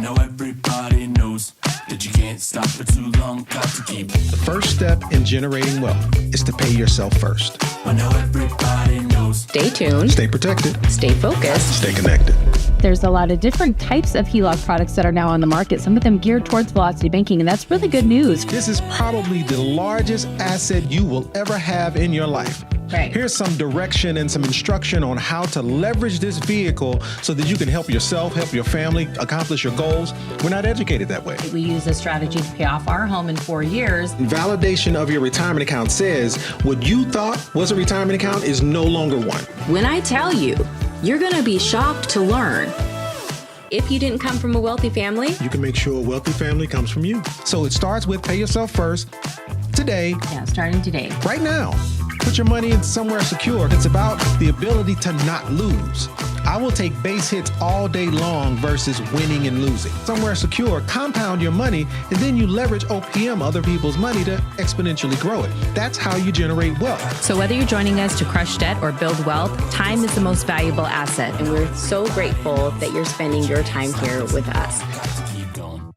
know everybody knows that you can't stop for too long, got to keep. The first step in generating wealth is to pay yourself first. I know everybody knows. Stay tuned. Stay protected. Stay focused. Stay connected. There's a lot of different types of HELOC products that are now on the market, some of them geared towards velocity banking, and that's really good news. This is probably the largest asset you will ever have in your life. Right. Here's some direction and some instruction on how to leverage this vehicle so that you can help yourself, help your family, accomplish your goals. We're not educated that way. We use a strategy to pay off our home in 4 years. Validation of your retirement account says what you thought was a retirement account is no longer one. When I tell you, you're going to be shocked to learn. If you didn't come from a wealthy family, You can make sure a wealthy family comes from you. So it starts with pay yourself first today, Yeah, starting today. right now. Put your money in somewhere secure. It's about the ability to not lose. I will take base hits all day long versus winning and losing. Somewhere secure, compound your money, and then you leverage OPM, other people's money, to exponentially grow it. That's how you generate wealth. So whether you're joining us to crush debt or build wealth, time is the most valuable asset. and we're so grateful that you're spending your time here with us. Got to keep going.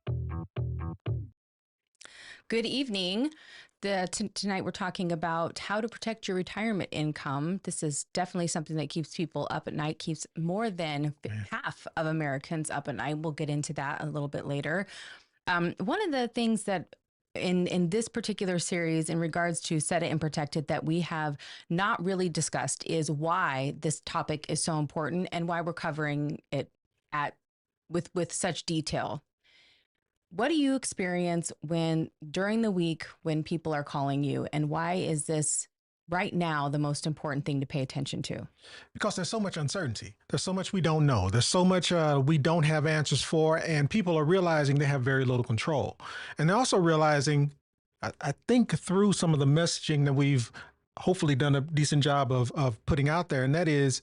Good evening. Tonight we're talking about how to protect your retirement income. This is definitely something that keeps people up at night, keeps more than half of Americans up at night. We'll get into that a little bit later. One of the things that in this particular series in regards to Set It and Protect It that we have not really discussed is why this topic is so important and why we're covering it with such detail. What do you experience during the week when people are calling you, and why is this right now the most important thing to pay attention to? Because there's so much uncertainty. There's so much we don't know. There's so much we don't have answers for, and people are realizing they have very little control. And they're also realizing, I think through some of the messaging that we've hopefully done a decent job of putting out there, and that is,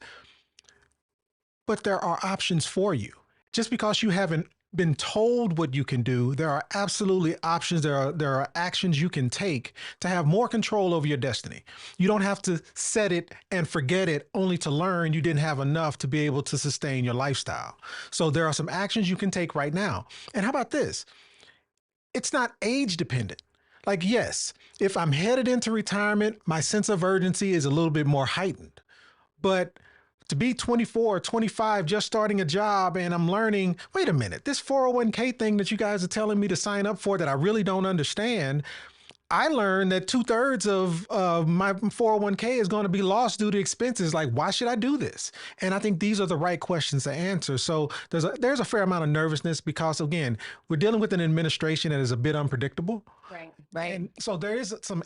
but there are options for you. Just because you haven't been told what you can do, there are absolutely options. There are actions you can take to have more control over your destiny. You don't have to set it and forget it only to learn you didn't have enough to be able to sustain your lifestyle. So there are some actions you can take right now. And how about this? It's not age dependent. Like, yes, if I'm headed into retirement, my sense of urgency is a little bit more heightened. But to be 24 or 25, just starting a job, and I'm learning, wait a minute, this 401k thing that you guys are telling me to sign up for that I really don't understand, I learned that 2/3 of my 401k is going to be lost due to expenses. Like, why should I do this? And I think these are the right questions to answer. So there's a fair amount of nervousness because, again, we're dealing with an administration that is a bit unpredictable. Right. And so there is some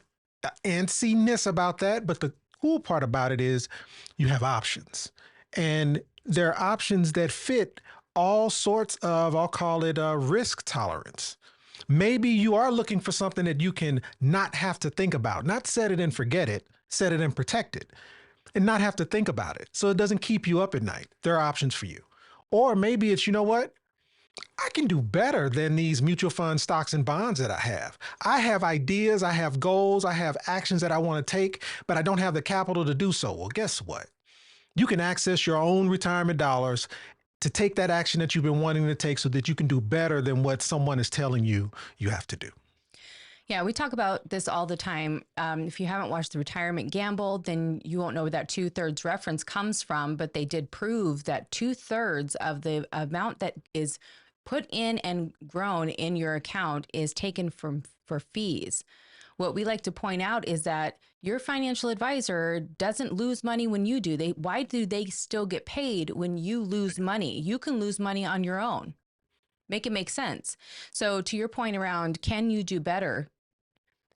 antsiness about that, but the cool part about it is you have options, and there are options that fit all sorts of, I'll call it risk tolerance. Maybe you are looking for something that you can not have to think about, not set it and forget it, set it and protect it, and not have to think about it. So it doesn't keep you up at night. There are options for you. Or maybe it's, you know what? I can do better than these mutual fund stocks and bonds that I have. I have ideas, I have goals, I have actions that I want to take, but I don't have the capital to do so. Well, guess what? You can access your own retirement dollars to take that action that you've been wanting to take so that you can do better than what someone is telling you you have to do. Yeah, we talk about this all the time. If you haven't watched The Retirement Gamble, then you won't know where that 2/3 reference comes from, but they did prove that 2/3 of the amount that is put in and grown in your account is taken for fees. What we like to point out is that your financial advisor doesn't lose money when you do. Why do they still get paid when you lose money? You can lose money on your own. Make it make sense. So to your point around, can you do better?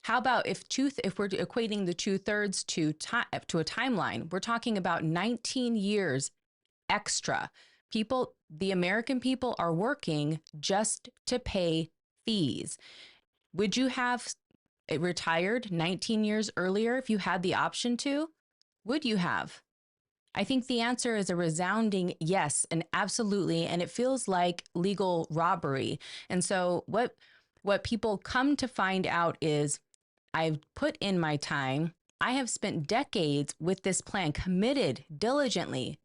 How about if we're equating the 2/3 to a timeline, we're talking about 19 years extra. The American people are working just to pay fees. Would you have retired 19 years earlier if you had the option to? Would you have? I think the answer is a resounding yes, and absolutely. And it feels like legal robbery. And so what people come to find out is I've put in my time. I have spent decades with this plan, committed diligently,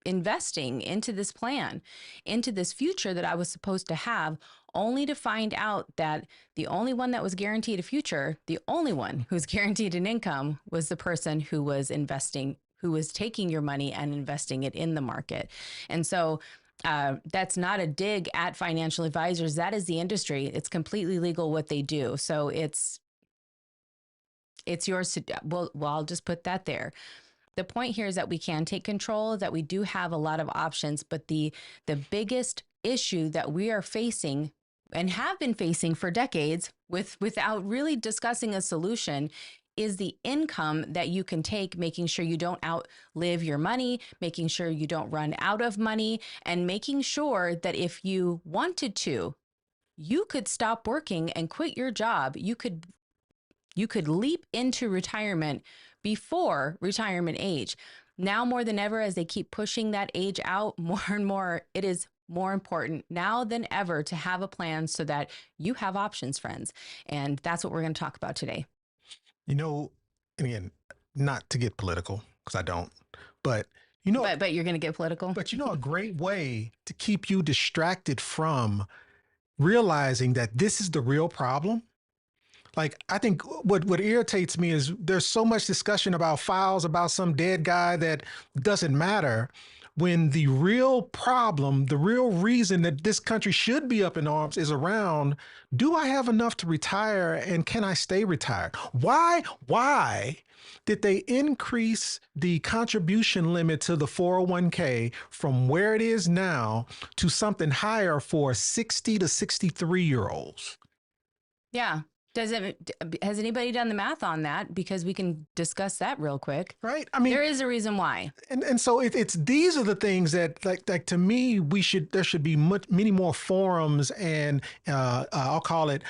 investing into this plan, into this future that I was supposed to have, only to find out that the only one that was guaranteed a future, the only one who's guaranteed an income, was the person who was investing, who was taking your money and investing it in the market. And so that's not a dig at financial advisors. That is the industry. It's completely legal what they do. So it's yours to, well, I'll just put that there. The point here is that we can take control, that we do have a lot of options, but the biggest issue that we are facing and have been facing for decades without really discussing a solution is the income that you can take, making sure you don't outlive your money, making sure you don't run out of money, and making sure that if you wanted to, you could stop working and quit your job. You could leap into retirement before retirement age. Now more than ever, as they keep pushing that age out more and more, it is more important now than ever to have a plan so that you have options, friends. And that's what we're going to talk about today. You know, and again, not to get political, because I don't, but but you're going to get political. But a great way to keep you distracted from realizing that this is the real problem. Like, I think what irritates me is there's so much discussion about files about some dead guy that doesn't matter, when the real problem, the real reason that this country should be up in arms is around, do I have enough to retire and can I stay retired? Why did they increase the contribution limit to the 401k from where it is now to something higher for 60 to 63-year-olds? Yeah. Has anybody done the math on that? Because we can discuss that real quick. Right. I mean, there is a reason why. And so it's these are the things that like to me, there should be many more forums and I'll call it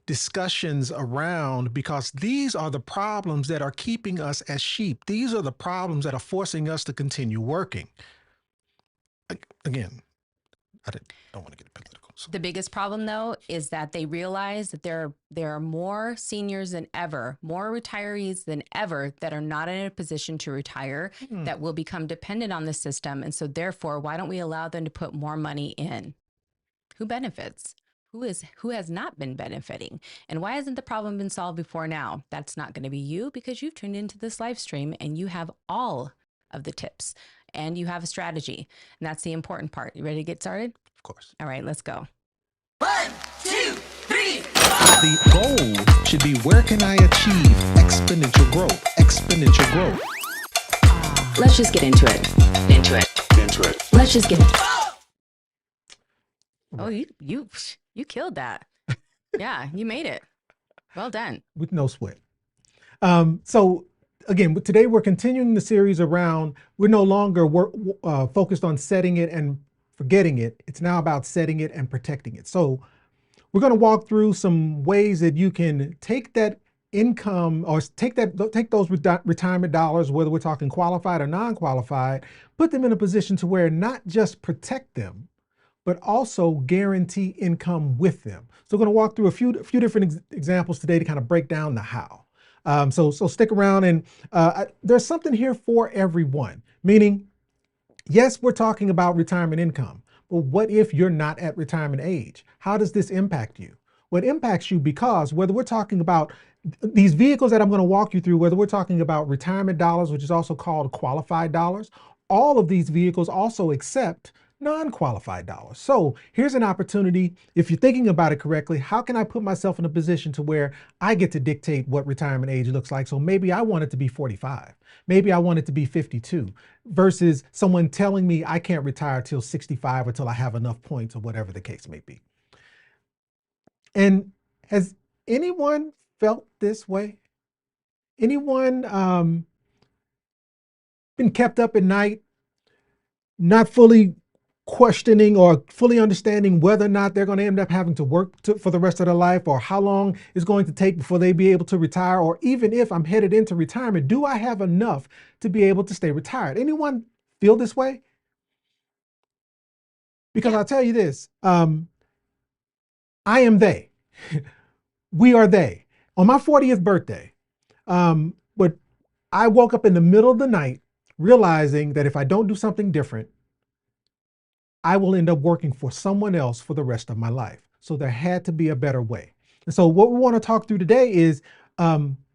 discussions around, because these are the problems that are keeping us as sheep. These are the problems that are forcing us to continue working. Again, I don't want to get political. So. The biggest problem, though, is that they realize that there are more seniors than ever, more retirees than ever that are not in a position to retire, that will become dependent on the system. And so therefore, why don't we allow them to put more money in? Who benefits? Who has not been benefiting? And why hasn't the problem been solved before now? That's not going to be you, because you've tuned into this live stream and you have all of the tips and you have a strategy. And that's the important part. You ready to get started? Of course. All right, let's go. 1, 2, 3, 4. The goal should be, where can I achieve exponential growth? Exponential growth. Let's just get into it. Let's just get into it. Oh, you killed that. Yeah, you made it. Well done. With no sweat. So again, today we're continuing the series around, we're no longer focused on setting it and forgetting it. It's now about setting it and protecting it. So we're going to walk through some ways that you can take that income, or take those retirement dollars, whether we're talking qualified or non-qualified, put them in a position to where not just protect them, but also guarantee income with them. So we're going to walk through a few different examples today to kind of break down the how. So stick around, and there's something here for everyone, meaning, yes, we're talking about retirement income, but what if you're not at retirement age? How does this impact you? Well, it impacts you because whether we're talking about these vehicles that I'm going to walk you through, whether we're talking about retirement dollars, which is also called qualified dollars, all of these vehicles also accept non-qualified dollars. So here's an opportunity. If you're thinking about it correctly, how can I put myself in a position to where I get to dictate what retirement age looks like? So maybe I want it to be 45. Maybe I want it to be 52, versus someone telling me I can't retire till 65 or till I have enough points, or whatever the case may be. And has anyone felt this way? Anyone been kept up at night, not fully questioning or fully understanding whether or not they're going to end up having to work for the rest of their life, or how long it's going to take before they be able to retire, or even if I'm headed into retirement, do I have enough to be able to stay retired? Anyone feel this way? Because yeah. I'll tell you this, I am they. We are they. On my 40th birthday, but I woke up in the middle of the night realizing that if I don't do something different, I will end up working for someone else for the rest of my life. So there had to be a better way. And so what we want to talk through today is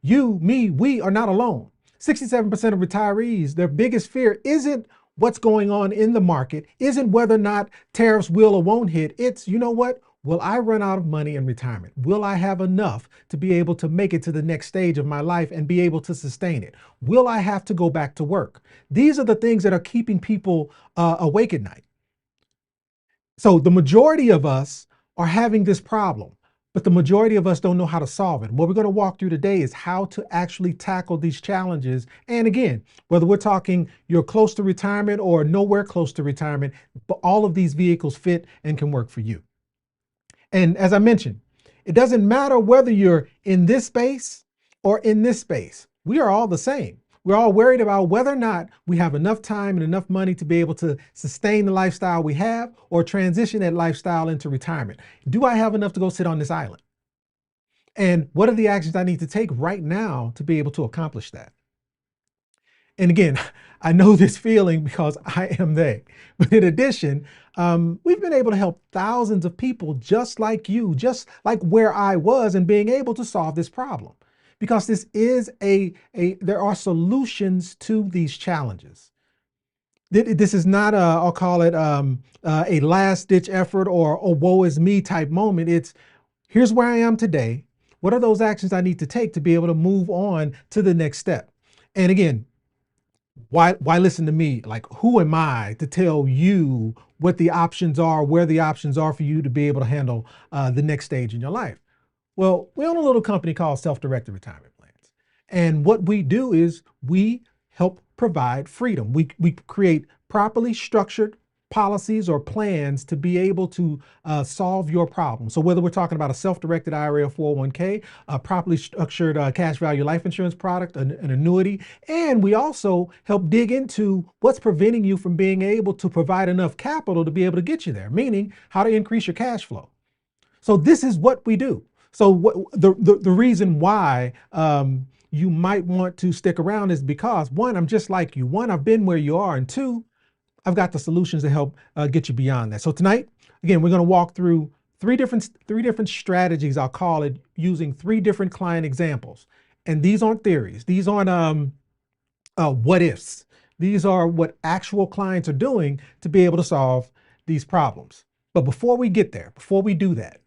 you, me, we are not alone. 67% of retirees, their biggest fear isn't what's going on in the market, isn't whether or not tariffs will or won't hit. It's, you know what? Will I run out of money in retirement? Will I have enough to be able to make it to the next stage of my life and be able to sustain it? Will I have to go back to work? These are the things that are keeping people awake at night. So the majority of us are having this problem, but the majority of us don't know how to solve it. What we're going to walk through today is how to actually tackle these challenges. And again, whether we're talking you're close to retirement or nowhere close to retirement, but all of these vehicles fit and can work for you. And as I mentioned, it doesn't matter whether you're in this space or in this space. We are all the same. We're all worried about whether or not we have enough time and enough money to be able to sustain the lifestyle we have or transition that lifestyle into retirement. Do I have enough to go sit on this island? And what are the actions I need to take right now to be able to accomplish that? And again, I know this feeling because I am they. But in addition, we've been able to help thousands of people just like you, just like where I was, and being able to solve this problem. Because this is there are solutions to these challenges. This is not I'll call it a last ditch effort or a woe is me type moment. It's here's where I am today. What are those actions I need to take to be able to move on to the next step? And again, why listen to me? Like, who am I to tell you what the options are, where the options are for you to be able to handle the next stage in your life? Well, we own a little company called Self-Directed Retirement Plans. And what we do is we help provide freedom. We create properly structured policies or plans to be able to solve your problem. So whether we're talking about a self-directed IRA or 401k, a properly structured cash value life insurance product, an annuity, and we also help dig into what's preventing you from being able to provide enough capital to be able to get you there, meaning how to increase your cash flow. So this is what we do. So the reason why you might want to stick around is because, one, I'm just like you. One, I've been where you are. And two, I've got the solutions to help get you beyond that. So tonight, again, we're going to walk through three different strategies, I'll call it, using three different client examples. And these aren't theories. These aren't what ifs. These are what actual clients are doing to be able to solve these problems. But before we get there, before we do that,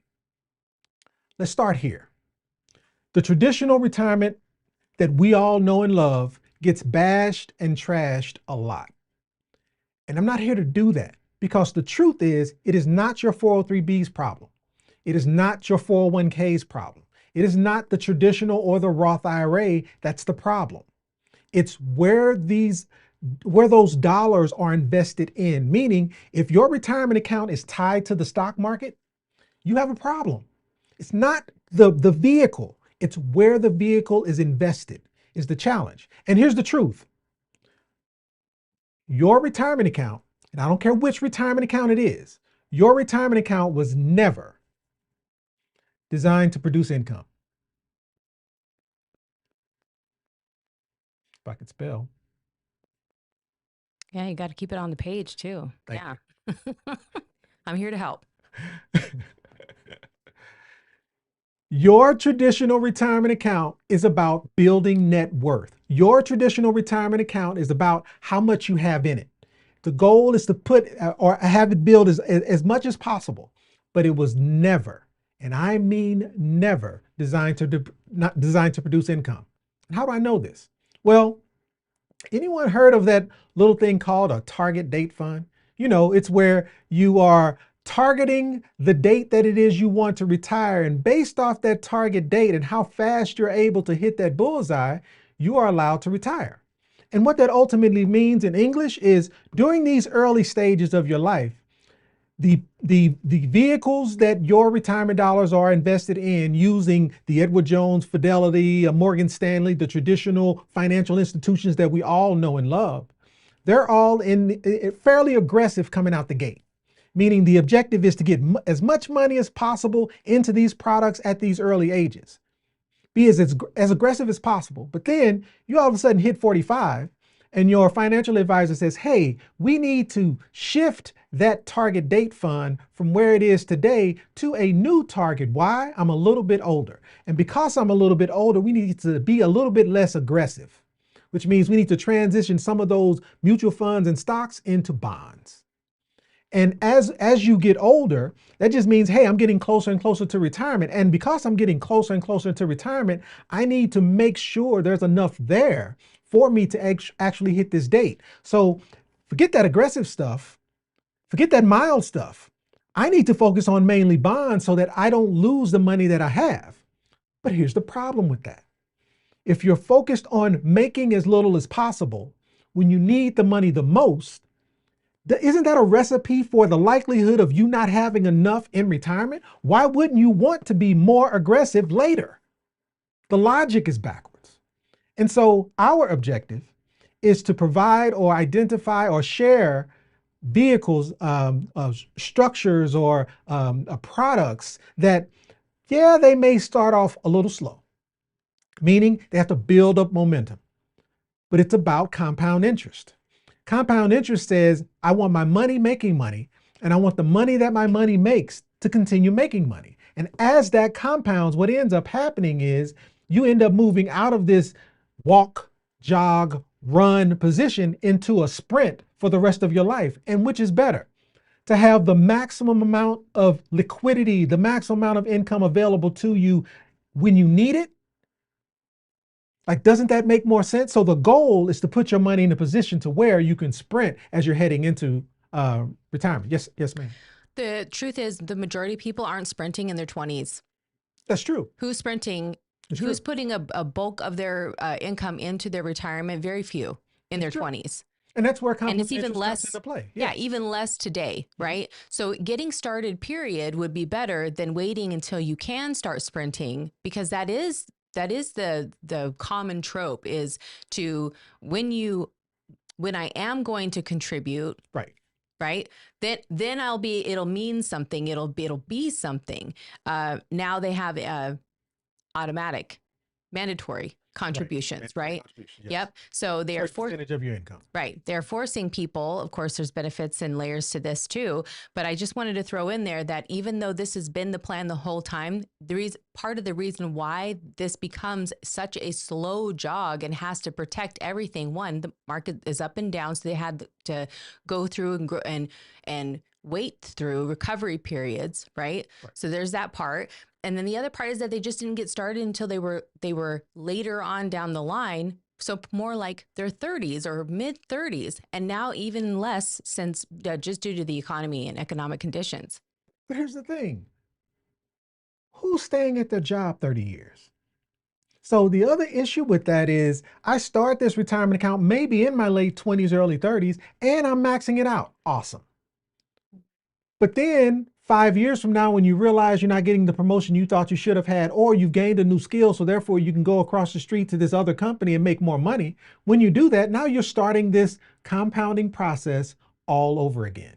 let's start here. The traditional retirement that we all know and love gets bashed and trashed a lot. And I'm not here to do that because the truth is it is not your 403b's problem. It is not your 401k's problem. It is not the traditional or the Roth IRA that's the problem. It's where those dollars are invested in, meaning if your retirement account is tied to the stock market, you have a problem. It's not the vehicle, it's where the vehicle is invested is the challenge. And here's the truth. Your retirement account, and I don't care which retirement account it is, your retirement account was never designed to produce income. If I could spell. Yeah, you got to keep it on the page too. Thank Yeah. I'm here to help. Your traditional retirement account is about building net worth. Your traditional retirement account is about how much you have in it. The goal is to put or have it build as much as possible, but it was never, and I mean never, not designed to produce income. And how do I know this? Well, anyone heard of that little thing called a target date fund? You know, it's where you are targeting the date that it is you want to retire, and based off that target date and how fast you're able to hit that bullseye, you are allowed to retire. And what that ultimately means in English is during these early stages of your life, the vehicles that your retirement dollars are invested in using the Edward Jones, Fidelity, Morgan Stanley, the traditional financial institutions that we all know and love, they're all fairly aggressive coming out the gate. Meaning the objective is to get as much money as possible into these products at these early ages. Be as aggressive as possible. But then you all of a sudden hit 45 and your financial advisor says, hey, we need to shift that target date fund from where it is today to a new target. Why? I'm a little bit older. And because I'm a little bit older, we need to be a little bit less aggressive, which means we need to transition some of those mutual funds and stocks into bonds. And as you get older, that just means, hey, I'm getting closer and closer to retirement. And because I'm getting closer and closer to retirement, I need to make sure there's enough there for me to actually hit this date. So forget that aggressive stuff. Forget that mild stuff. I need to focus on mainly bonds so that I don't lose the money that I have. But here's the problem with that. If you're focused on making as little as possible when you need the money the most, isn't that a recipe for the likelihood of you not having enough in retirement? Why wouldn't you want to be more aggressive later? The logic is backwards. And so our objective is to provide or identify or share vehicles, structures, or products that, yeah, they may start off a little slow, meaning they have to build up momentum, but it's about compound interest. Compound interest says, I want my money making money, and I want the money that my money makes to continue making money. And as that compounds, what ends up happening is you end up moving out of this walk, jog, run position into a sprint for the rest of your life. And which is better? To have the maximum amount of liquidity, the maximum amount of income available to you when you need it? Like, doesn't that make more sense? So the goal is to put your money in a position to where you can sprint as you're heading into retirement. Yes, ma'am. The truth is, the majority of people aren't sprinting in their 20s. That's true. Who's sprinting? Who's putting a bulk of their income into their retirement? Very few in their 20s. And that's where compound it's even interest less comes into play. Yeah, even less today, right? So getting started, period, would be better than waiting until you can start sprinting, because that is the common trope, is to when I am going to contribute, right? Then it'll mean something. It'll be something. Now they have automatic, mandatory contributions, right? Yes. Yep. So they are percentage of your income. Right. They're forcing people. Of course, there's benefits and layers to this too. But I just wanted to throw in there that even though this has been the plan the whole time, part of the reason why this becomes such a slow jog and has to protect everything. One, the market is up and down, so they had to go through and grow and wait through recovery periods, right? So there's that part. And then the other part is that they just didn't get started until they were later on down the line. So more like their 30s or mid 30s, and now even less since just due to the economy and economic conditions. But here's the thing. Who's staying at their job 30 years? So the other issue with that is I start this retirement account maybe in my late 20s, early 30s, and I'm maxing it out. Awesome. But then 5 years from now, when you realize you're not getting the promotion you thought you should have had, or you've gained a new skill, so therefore you can go across the street to this other company and make more money. When you do that, now you're starting this compounding process all over again.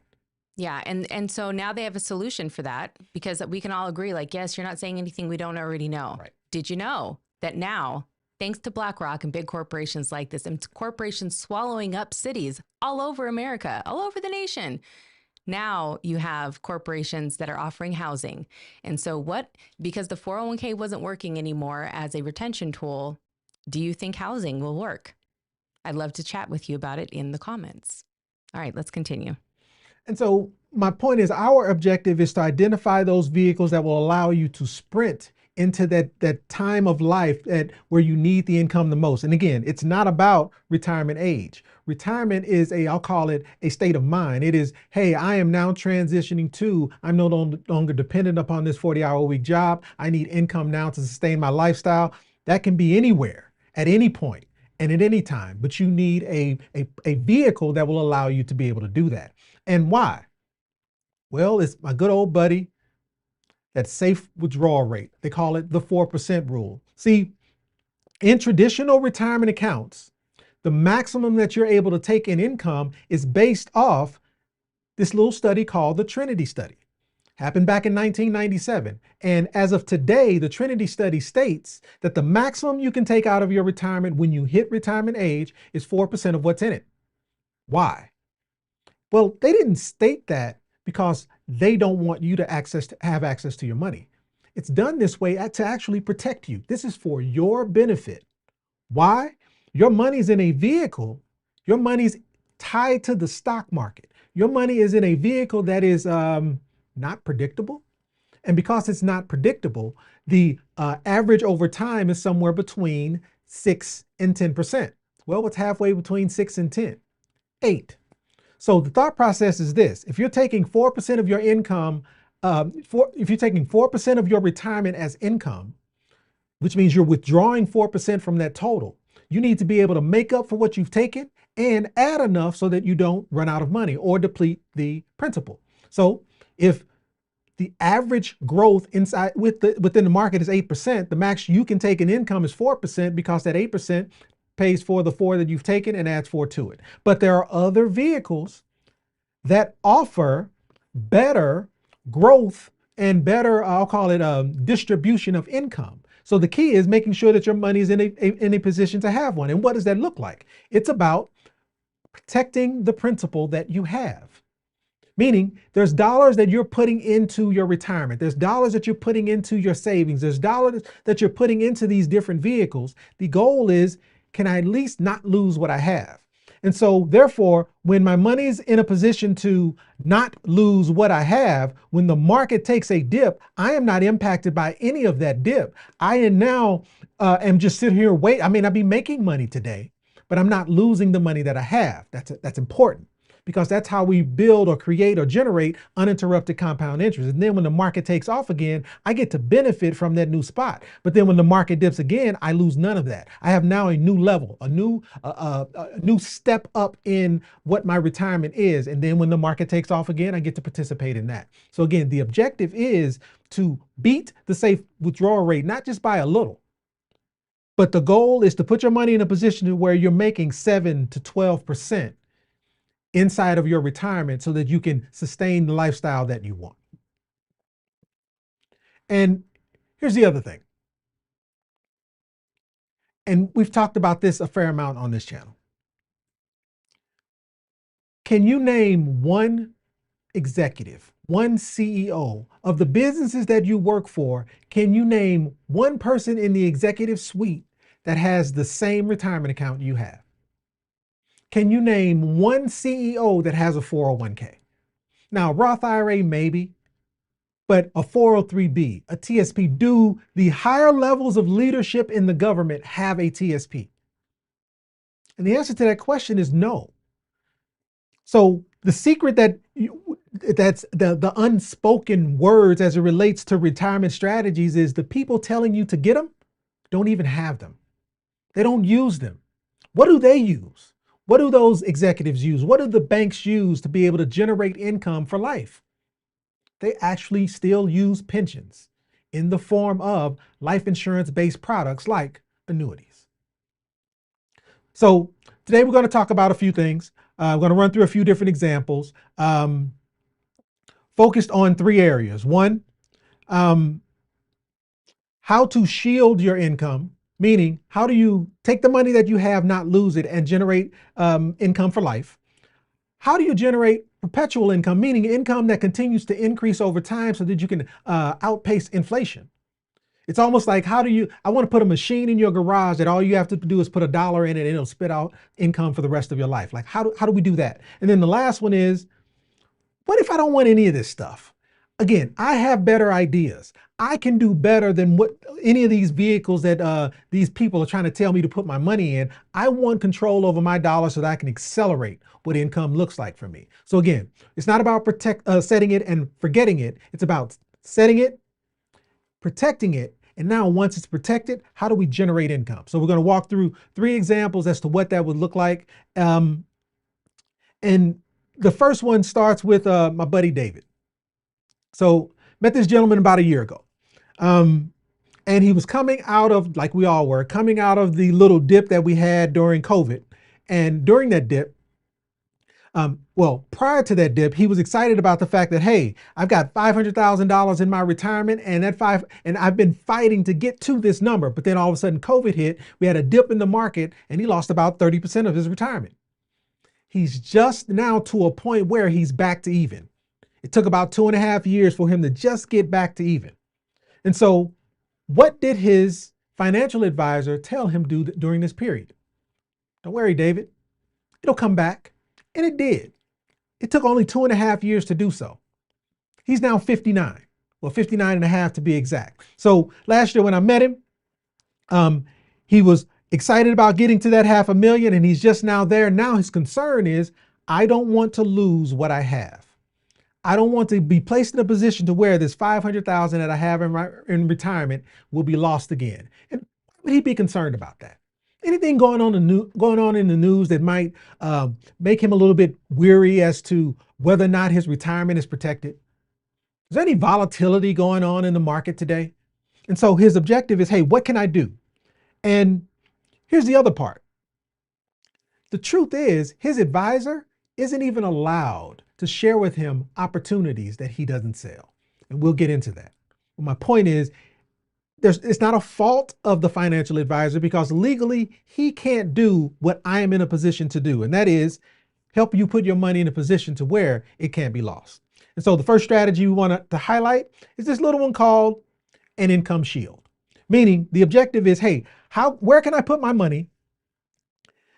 Yeah. And so now they have a solution for that, because we can all agree, like, yes, you're not saying anything we don't already know. Right. Did you know that now, thanks to BlackRock and big corporations like this, and corporations swallowing up cities all over America, all over the nation, now you have corporations that are offering housing. And so because the 401k wasn't working anymore as a retention tool, do you think housing will work? I'd love to chat with you about it in the comments. All right, let's continue. And so my point is, our objective is to identify those vehicles that will allow you to sprint into that time of life where you need the income the most. And again, it's not about retirement age. Retirement is I'll call it a state of mind. It is, hey, I am now transitioning I'm no longer dependent upon this 40-hour-a-week job. I need income now to sustain my lifestyle. That can be anywhere, at any point, and at any time, but you need a vehicle that will allow you to be able to do that. And why? Well, it's my good old buddy, that safe withdrawal rate. They call it the 4% rule. See, in traditional retirement accounts, the maximum that you're able to take in income is based off this little study called the Trinity study. Happened back in 1997. And as of today, the Trinity study states that the maximum you can take out of your retirement when you hit retirement age is 4% of what's in it. Why? Well, they didn't state that because they don't want you to have access to your money. It's done this way to actually protect you. This is for your benefit. Why? Your money's in a vehicle. Your money's tied to the stock market. Your money is in a vehicle that is not predictable. And because it's not predictable, the average over time is somewhere between 6 and 10%. Well, what's halfway between 6 and 10? 8. So the thought process is this: if you're taking 4% of your income, if you're taking 4% of your retirement as income, which means you're withdrawing 4% from that total, you need to be able to make up for what you've taken and add enough so that you don't run out of money or deplete the principal. So if the average growth within the market is 8%, the max you can take in income is 4% because that 8% pays for the 4 that you've taken and adds 4 to it. But there are other vehicles that offer better growth and better, I'll call it distribution of income. So the key is making sure that your money is in a position to have one. And what does that look like? It's about protecting the principal that you have. Meaning there's dollars that you're putting into your retirement. There's dollars that you're putting into your savings. There's dollars that you're putting into these different vehicles. The goal is, can I at least not lose what I have? And so therefore, when my money's in a position to not lose what I have, when the market takes a dip, I am not impacted by any of that dip. I am now am just sitting here wait. I may not be making money today, but I'm not losing the money that I have. That's important, because that's how we build or create or generate uninterrupted compound interest. And then when the market takes off again, I get to benefit from that new spot. But then when the market dips again, I lose none of that. I have now a new level, a new step up in what my retirement is. And then when the market takes off again, I get to participate in that. So again, the objective is to beat the safe withdrawal rate, not just by a little, but the goal is to put your money in a position where you're making 7 to 12% inside of your retirement so that you can sustain the lifestyle that you want. And here's the other thing. And we've talked about this a fair amount on this channel. Can you name one executive, one CEO of the businesses that you work for? Can you name one person in the executive suite that has the same retirement account you have? Can you name one CEO that has a 401k? Now, Roth IRA maybe, but a 403b, a TSP, do the higher levels of leadership in the government have a TSP? And the answer to that question is no. So the secret that's the unspoken words as it relates to retirement strategies is the people telling you to get them don't even have them. They don't use them. What do they use? What do those executives use? What do the banks use to be able to generate income for life? They actually still use pensions in the form of life insurance-based products like annuities. So today we're going to talk about a few things. I'm going to run through a few different examples focused on 3 areas. One, how to shield your income. Meaning, how do you take the money that you have, not lose it, and generate income for life? How do you generate perpetual income, meaning income that continues to increase over time so that you can outpace inflation? It's almost like, I want to put a machine in your garage that all you have to do is put $1 in it and it'll spit out income for the rest of your life. Like, how do we do that? And then the last one is, what if I don't want any of this stuff? Again, I have better ideas. I can do better than what any of these vehicles that these people are trying to tell me to put my money in. I want control over my dollars so that I can accelerate what income looks like for me. So again, it's not about setting it and forgetting it. It's about setting it, protecting it, and now once it's protected, how do we generate income? So we're going to walk through 3 examples as to what that would look like. And the first one starts with my buddy David. So met this gentleman about a year ago. And he was coming out of, like we all were, coming out of the little dip that we had during COVID. And during that dip, Well, prior to that dip, he was excited about the fact that, hey, I've got $500,000 in my retirement and I've been fighting to get to this number. But then all of a sudden COVID hit, we had a dip in the market and he lost about 30% of his retirement. He's just now to a point where he's back to even. It took about 2.5 years for him to just get back to even. And so what did his financial advisor tell him during this period? Don't worry, David, it'll come back. And it did. It took only 2.5 years to do so. He's now 59, well, 59 and a half to be exact. So last year when I met him, he was excited about getting to that $500,000 and he's just now there. Now his concern is, I don't want to lose what I have. I don't want to be placed in a position to where this $500,000 that I have in retirement will be lost again. And why would he be concerned about that? Anything going on in the news that might make him a little bit weary as to whether or not his retirement is protected? Is there any volatility going on in the market today? And so his objective is, hey, what can I do? And here's the other part. The truth is, his advisor isn't even allowed to share with him opportunities that he doesn't sell. And we'll get into that. But my point is, it's not a fault of the financial advisor because legally he can't do what I am in a position to do. And that is help you put your money in a position to where it can't be lost. And so the first strategy we want to highlight is this little one called an income shield. Meaning the objective is, hey, where can I put my money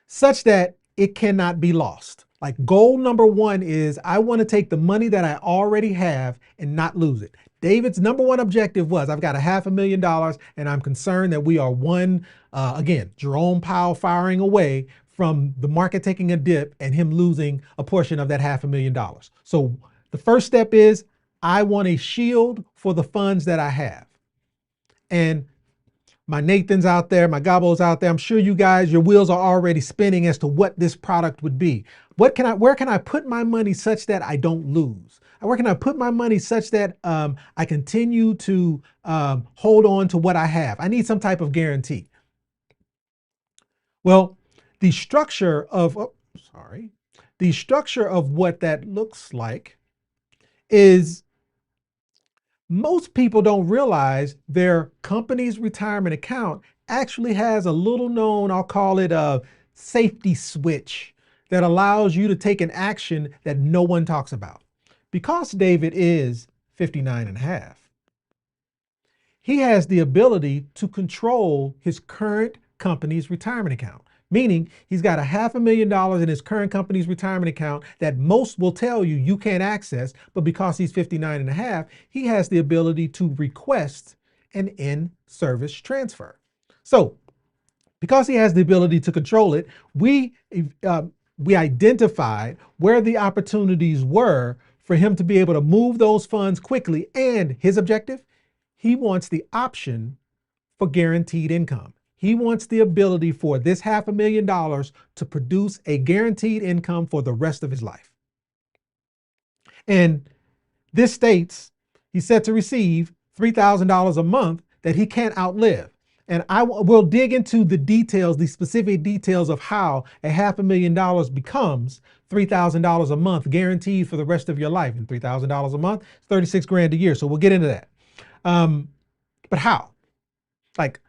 such that it cannot be lost? Like goal number one is I want to take the money that I already have and not lose it. David's number one objective was, I've got $500,000 and I'm concerned that we are again, Jerome Powell firing away from the market taking a dip and him losing a portion of that $500,000. So the first step is I want a shield for the funds that I have. And my Nathan's out there, my Gabos out there, I'm sure you guys, your wheels are already spinning as to what this product would be. Where can I put my money such that I don't lose? Where can I put my money such that I continue to hold on to what I have? I need some type of guarantee. Well, the structure of what that looks like is most people don't realize their company's retirement account actually has a little known, I'll call it a safety switch that allows you to take an action that no one talks about. Because David is 59 and a half, he has the ability to control his current company's retirement account. Meaning he's got $500,000 in his current company's retirement account that most will tell you you can't access, but because he's 59 and a half, he has the ability to request an in-service transfer. So because he has the ability to control it, we identified where the opportunities were for him to be able to move those funds quickly. And his objective, he wants the option for guaranteed income. He wants the ability for this $500,000 to produce a guaranteed income for the rest of his life. And this states he's set to receive $3,000 a month that he can't outlive. And we'll dig into the details, the specific details of how a $500,000 becomes $3,000 a month guaranteed for the rest of your life. And $3,000 a month, $36,000 a year. So we'll get into that. But how? Like,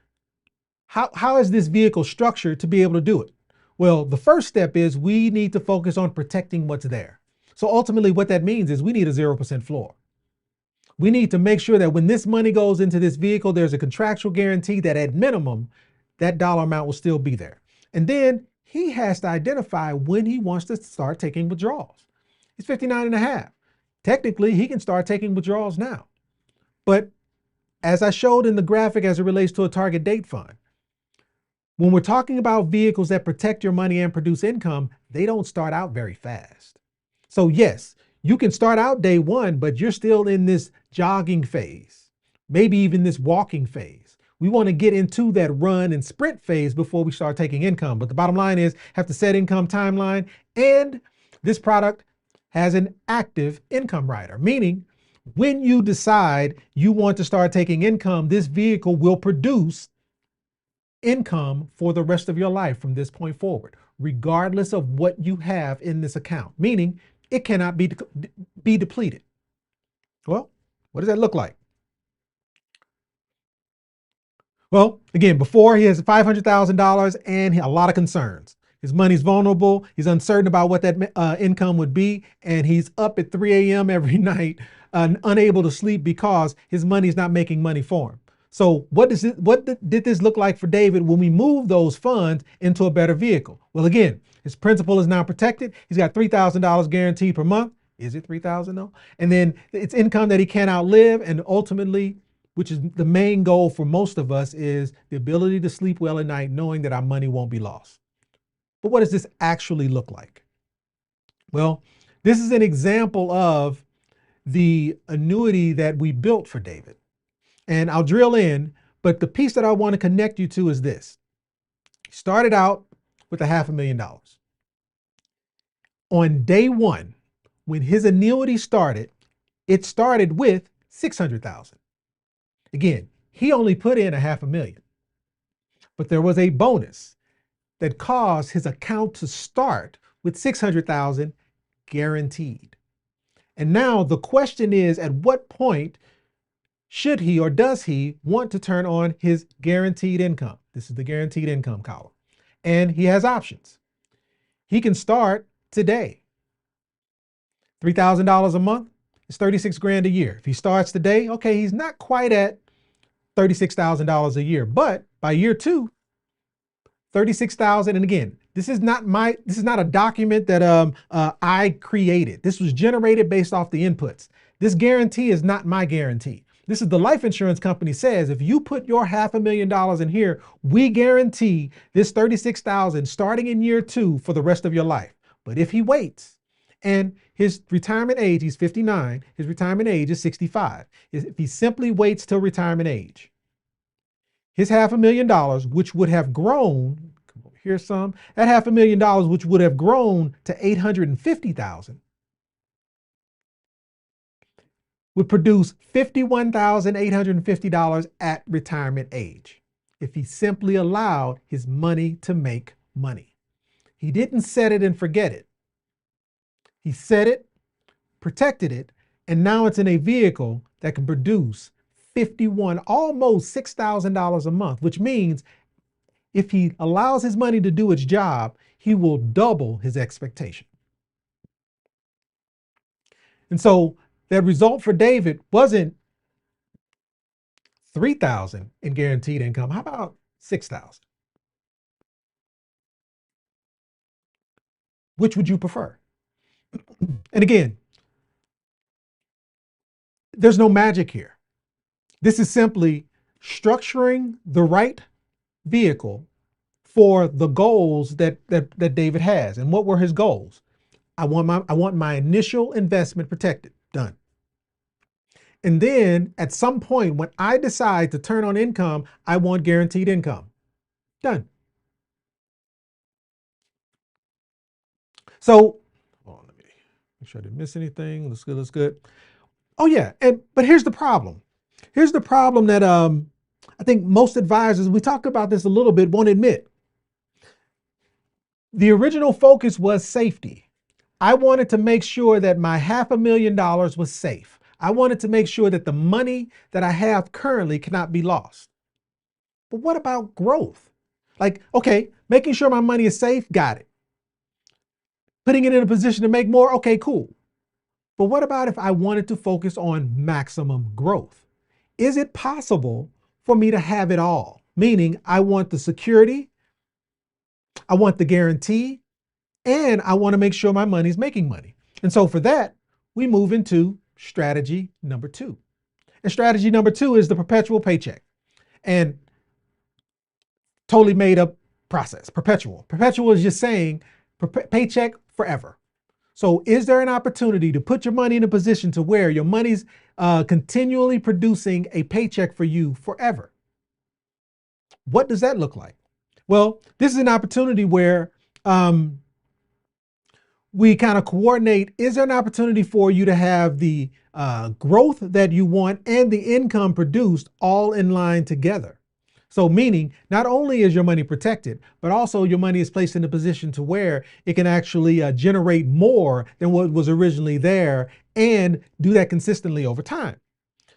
how is this vehicle structured to be able to do it? Well, the first step is we need to focus on protecting what's there. So ultimately what that means is we need a 0% floor. We need to make sure that when this money goes into this vehicle, there's a contractual guarantee that at minimum, that dollar amount will still be there. And then he has to identify when he wants to start taking withdrawals. He's 59 and a half. Technically, he can start taking withdrawals now. But as I showed in the graphic as it relates to a target date fund, when we're talking about vehicles that protect your money and produce income, they don't start out very fast. So yes, you can start out day one, but you're still in this jogging phase, maybe even this walking phase. We want to get into that run and sprint phase before we start taking income. But the bottom line is have to set income timeline, and this product has an active income rider, meaning when you decide you want to start taking income, this vehicle will produce income for the rest of your life from this point forward. regardless of what you have in this account, meaning it cannot be depleted. Well, what does that look like? Well, again, before he has $500,000 and a lot of concerns. His money's vulnerable. He's uncertain about what that income would be. And he's up at 3 a.m. every night, unable to sleep because his money is not making money for him. So what did this look like for David when we moved those funds into a better vehicle? Well, again, his principal is now protected. He's got $3,000 guaranteed per month. Is it 3,000 though? And then it's income that he can't outlive. And ultimately, which is the main goal for most of us, is the ability to sleep well at night, knowing that our money won't be lost. But what does this actually look like? Well, this is an example of the annuity that we built for David. And I'll drill in, but the piece that I want to connect you to is this. He started out with $500,000. On day one, when his annuity started, it started with $600,000. Again, he only put in $500,000, but there was a bonus that caused his account to start with $600,000 guaranteed. And now the question is, at what point should he or does he want to turn on his guaranteed income? This is the guaranteed income column. And he has options. He can start today. $3,000 a month is 36 grand a year. If he starts today, okay, he's not quite at $36,000 a year, but by year two, 36,000. And again, this is not a document that I created. This was generated based off the inputs. This guarantee is not my guarantee. This is the life insurance company says, if you put your $500,000 in here, we guarantee this 36,000 starting in year two for the rest of your life. But if he waits, and his retirement age, he's 59, his retirement age is 65. If he simply waits till retirement age, his $500,000, which would have grown, come over here some, that $500,000, which would have grown to $850,000, would produce $51,850 at retirement age if he simply allowed his money to make money. He didn't set it and forget it. He set it, protected it, and now it's in a vehicle that can produce almost $6,000 a month, which means if he allows his money to do its job, he will double his expectation. And so that result for David wasn't 3,000 in guaranteed income. How about 6,000? Which would you prefer? And again, there's no magic here. This is simply structuring the right vehicle for the goals that David has. And what were his goals? I want my initial investment protected. Done. And then at some point, when I decide to turn on income, I want guaranteed income. Done. So, let me make sure I didn't miss anything. Looks good, looks good. Oh yeah, but here's the problem. Here's the problem that I think most advisors, we talked about this a little bit, won't admit. The original focus was safety. I wanted to make sure that my $500,000 was safe. I wanted to make sure that the money that I have currently cannot be lost. But what about growth? Like, okay, making sure my money is safe, got it. Putting it in a position to make more, okay, cool. But what about if I wanted to focus on maximum growth? Is it possible for me to have it all? Meaning I want the security, I want the guarantee, and I want to make sure my money's making money. And so for that, we move into strategy number two. And strategy number two is the perpetual paycheck. And totally made up process, perpetual. Perpetual is just saying paycheck forever. So is there an opportunity to put your money in a position to where your money's continually producing a paycheck for you forever? What does that look like? Well, this is an opportunity where we kind of coordinate. Is there an opportunity for you to have the growth that you want and the income produced all in line together? So meaning not only is your money protected, but also your money is placed in a position to where it can actually generate more than what was originally there and do that consistently over time.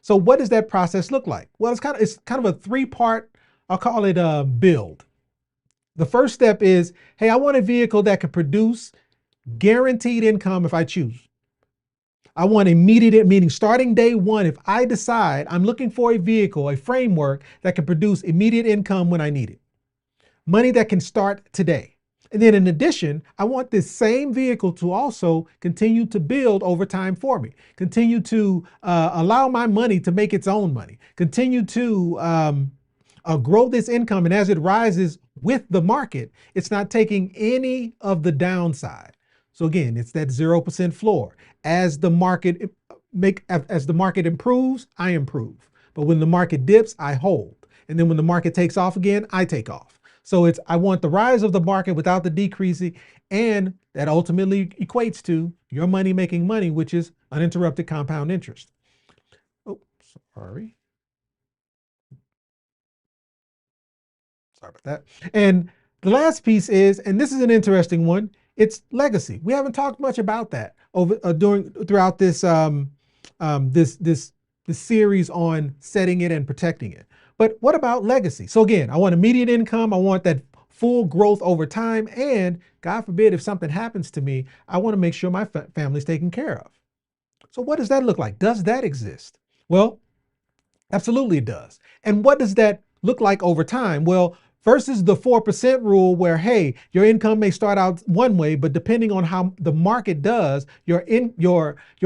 So what does that process look like? Well, it's kind of a three-part, I'll call it a build. The first step is, hey, I want a vehicle that can produce guaranteed income if I choose. I want immediate, meaning starting day one, if I decide I'm looking for a vehicle, a framework that can produce immediate income when I need it. Money that can start today. And then in addition, I want this same vehicle to also continue to build over time for me, continue to allow my money to make its own money, continue to grow this income. And as it rises with the market, it's not taking any of the downside. So again, it's that 0% floor. As the market improves, I improve. But when the market dips, I hold. And then when the market takes off again, I take off. So I want the rise of the market without the decreasing, and that ultimately equates to your money making money, which is uninterrupted compound interest. Oh, sorry. Sorry about that. And the last piece is, and this is an interesting one, it's legacy. We haven't talked much about that throughout this this series on setting it and protecting it. But what about legacy? So again, I want immediate income. I want that full growth over time. And God forbid, if something happens to me, I want to make sure my family's taken care of. So what does that look like? Does that exist? Well, absolutely it does. And what does that look like over time? Well, versus the 4% rule where, hey, your income may start out one way, but depending on how the market does, your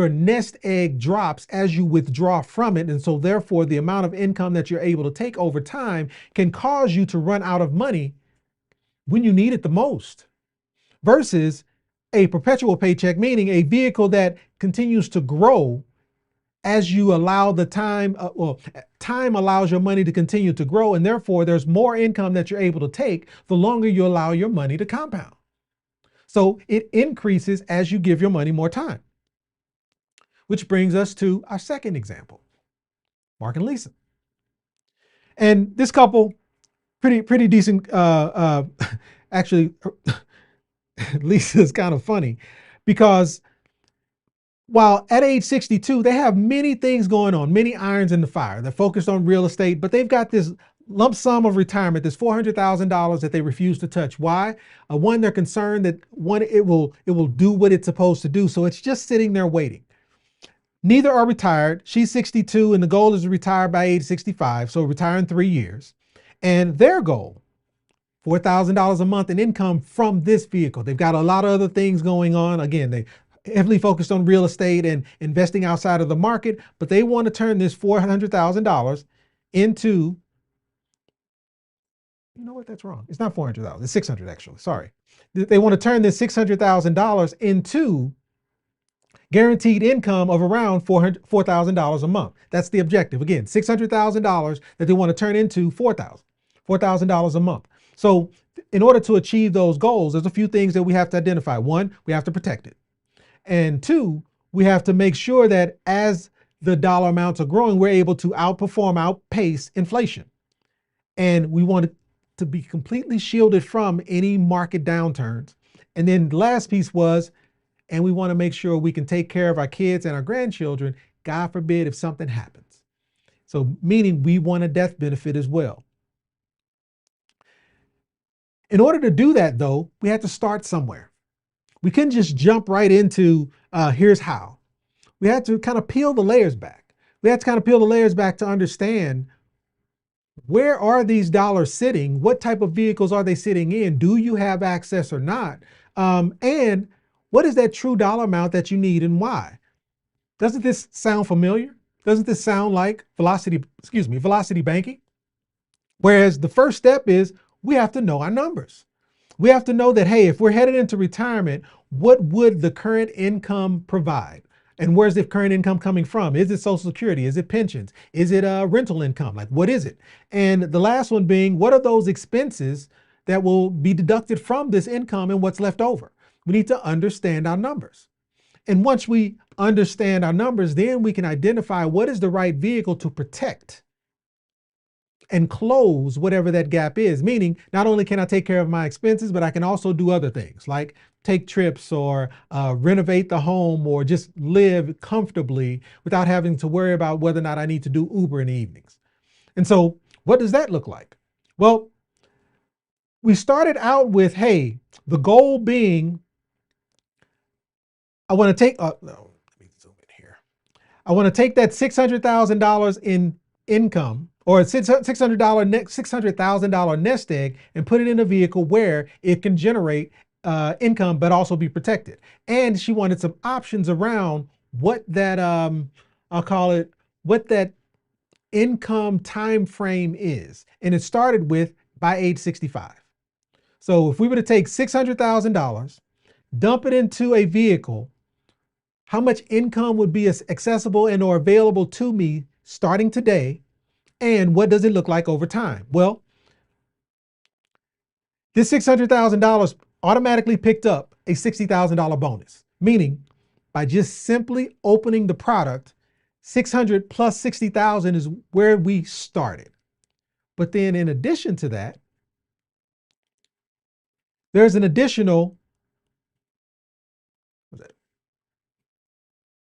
nest egg drops as you withdraw from it. And so therefore the amount of income that you're able to take over time can cause you to run out of money when you need it the most. Versus a perpetual paycheck, meaning a vehicle that continues to grow as you allow the time, time allows your money to continue to grow, and therefore there's more income that you're able to take the longer you allow your money to compound. So it increases as you give your money more time. Which brings us to our second example, Mark and Lisa. And this couple, pretty decent, actually, Lisa is kind of funny because while at age 62, they have many things going on, many irons in the fire. They're focused on real estate, but they've got this lump sum of retirement, this $400,000 that they refuse to touch. Why? One, they're concerned that it will do what it's supposed to do. So it's just sitting there waiting. Neither are retired. She's 62 and the goal is to retire by age 65. So retire in 3 years. And their goal, $4,000 a month in income from this vehicle. They've got a lot of other things going on. Again, they heavily focused on real estate and investing outside of the market, but they want to turn this $400,000 into, you know what, that's wrong. It's not $400,000, it's $600,000 actually, sorry. They want to turn this $600,000 into guaranteed income of around $4,000 a month. That's the objective. Again, $600,000 that they want to turn into $4,000 a month. So in order to achieve those goals, there's a few things that we have to identify. One, we have to protect it. And two, we have to make sure that as the dollar amounts are growing, we're able to outpace inflation. And we want it to be completely shielded from any market downturns. And then the last piece was, and we want to make sure we can take care of our kids and our grandchildren, God forbid if something happens. So meaning we want a death benefit as well. In order to do that though, we had to start somewhere. We couldn't just jump right into here's how. We had to kind of peel the layers back. We had to kind of peel the layers back to understand where are these dollars sitting? What type of vehicles are they sitting in? Do you have access or not? And what is that true dollar amount that you need and why? Doesn't this sound familiar? Doesn't this sound like velocity banking? Whereas the first step is we have to know our numbers. We have to know that, hey, if we're headed into retirement, what would the current income provide? And where's the current income coming from? Is it Social Security? Is it pensions? Is it rental income? Like, what is it? And the last one being, what are those expenses that will be deducted from this income and what's left over? We need to understand our numbers. And once we understand our numbers, then we can identify what is the right vehicle to protect and close whatever that gap is. Meaning, not only can I take care of my expenses, but I can also do other things like take trips or renovate the home or just live comfortably without having to worry about whether or not I need to do Uber in the evenings. And so what does that look like? Well, we started out with, hey, the goal being, I want to take, no, let me zoom in here. I want to take that $600,000 in income or $600,000 nest egg and put it in a vehicle where it can generate income, but also be protected. And she wanted some options around what that, I'll call it, what that income time frame is. And it started with by age 65. So if we were to take $600,000, dump it into a vehicle, how much income would be accessible and or available to me starting today? And what does it look like over time? Well, this $600,000 automatically picked up a $60,000 bonus, meaning by just simply opening the product, 600 plus 60,000 is where we started. But then in addition to that, there's an additional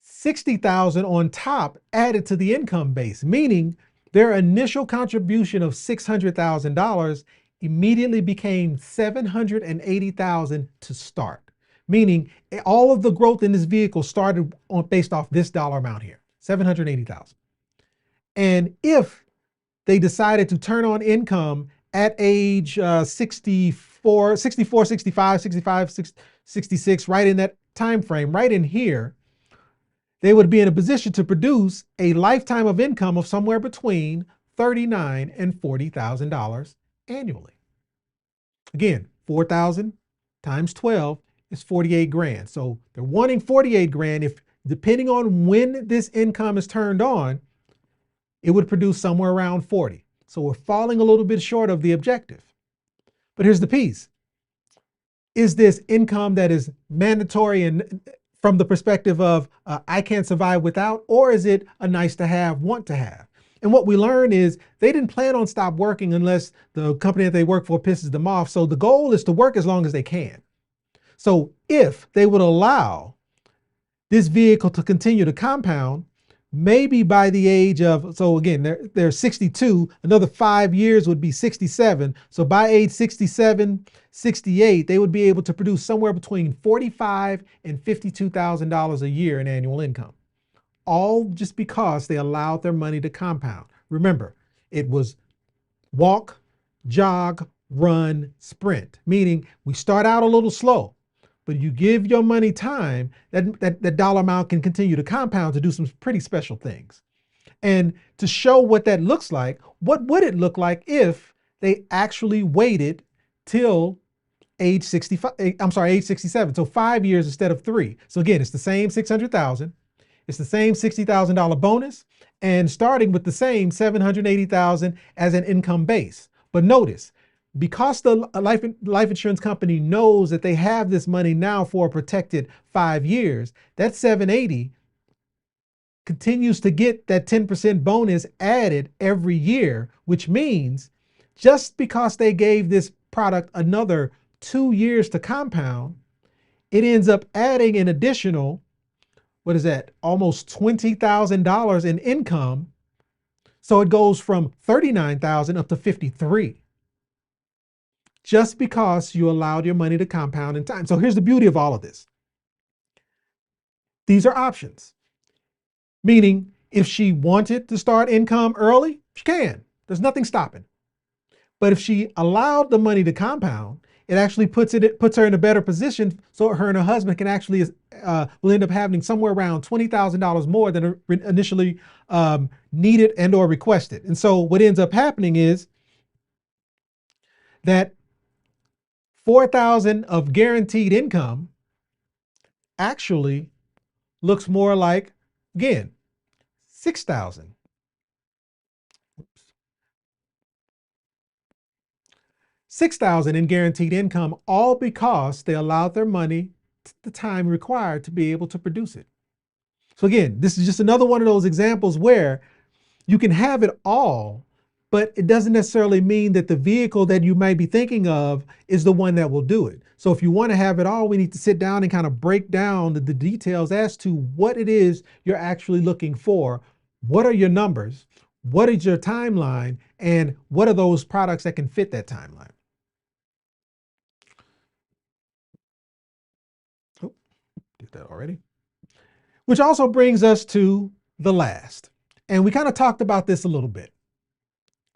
60,000 on top added to the income base, meaning their initial contribution of $600,000 immediately became $780,000 to start. Meaning all of the growth in this vehicle started based off this dollar amount here, $780,000. And if they decided to turn on income at age 64, 65, 66, right in that time frame, right in here, they would be in a position to produce a lifetime of income of somewhere between $39,000 and $40,000 annually. Again, 4,000 times 12 is 48 grand. So they're wanting 48 grand. If depending on when this income is turned on, it would produce somewhere around 40. So we're falling a little bit short of the objective. But here's the piece. Is this income that is mandatory and from the perspective of I can't survive without, or is it a nice to have, want to have? And what we learned is they didn't plan on stop working unless the company that they work for pisses them off. So the goal is to work as long as they can. So if they would allow this vehicle to continue to compound, maybe by the age of, so again, they're 62, another 5 years would be 67. So by age 67, 68, they would be able to produce somewhere between $45,000 and $52,000 a year in annual income. All just because they allowed their money to compound. Remember, it was walk, jog, run, sprint, meaning we start out a little slow, but you give your money time, that dollar amount can continue to compound to do some pretty special things. And to show what that looks like, what would it look like if they actually waited till age 65, age 67. So 5 years instead of 3. So again, it's the same 600,000. It's the same $60,000 bonus and starting with the same 780,000 as an income base. But notice, because the life insurance company knows that they have this money now for a protected 5 years, that 780 continues to get that 10% bonus added every year, which means just because they gave this product another 2 years to compound, it ends up adding an additional, what is that, almost $20,000 in income. So it goes from 39,000 up to 53. Just because you allowed your money to compound in time. So here's the beauty of all of this. These are options. Meaning, if she wanted to start income early, she can. There's nothing stopping. But if she allowed the money to compound, it actually puts her in a better position so her and her husband can actually will end up having somewhere around $20,000 more than initially needed and or requested. And so what ends up happening is that 4,000 of guaranteed income actually looks more like, again, 6,000. 6,000 in guaranteed income, all because they allowed their money the time required to be able to produce it. So again, this is just another one of those examples where you can have it all, but it doesn't necessarily mean that the vehicle that you might be thinking of is the one that will do it. So if you want to have it all, we need to sit down and kind of break down the details as to what it is you're actually looking for. What are your numbers? What is your timeline? And what are those products that can fit that timeline? Oh, did that already. Which also brings us to the last. And we kind of talked about this a little bit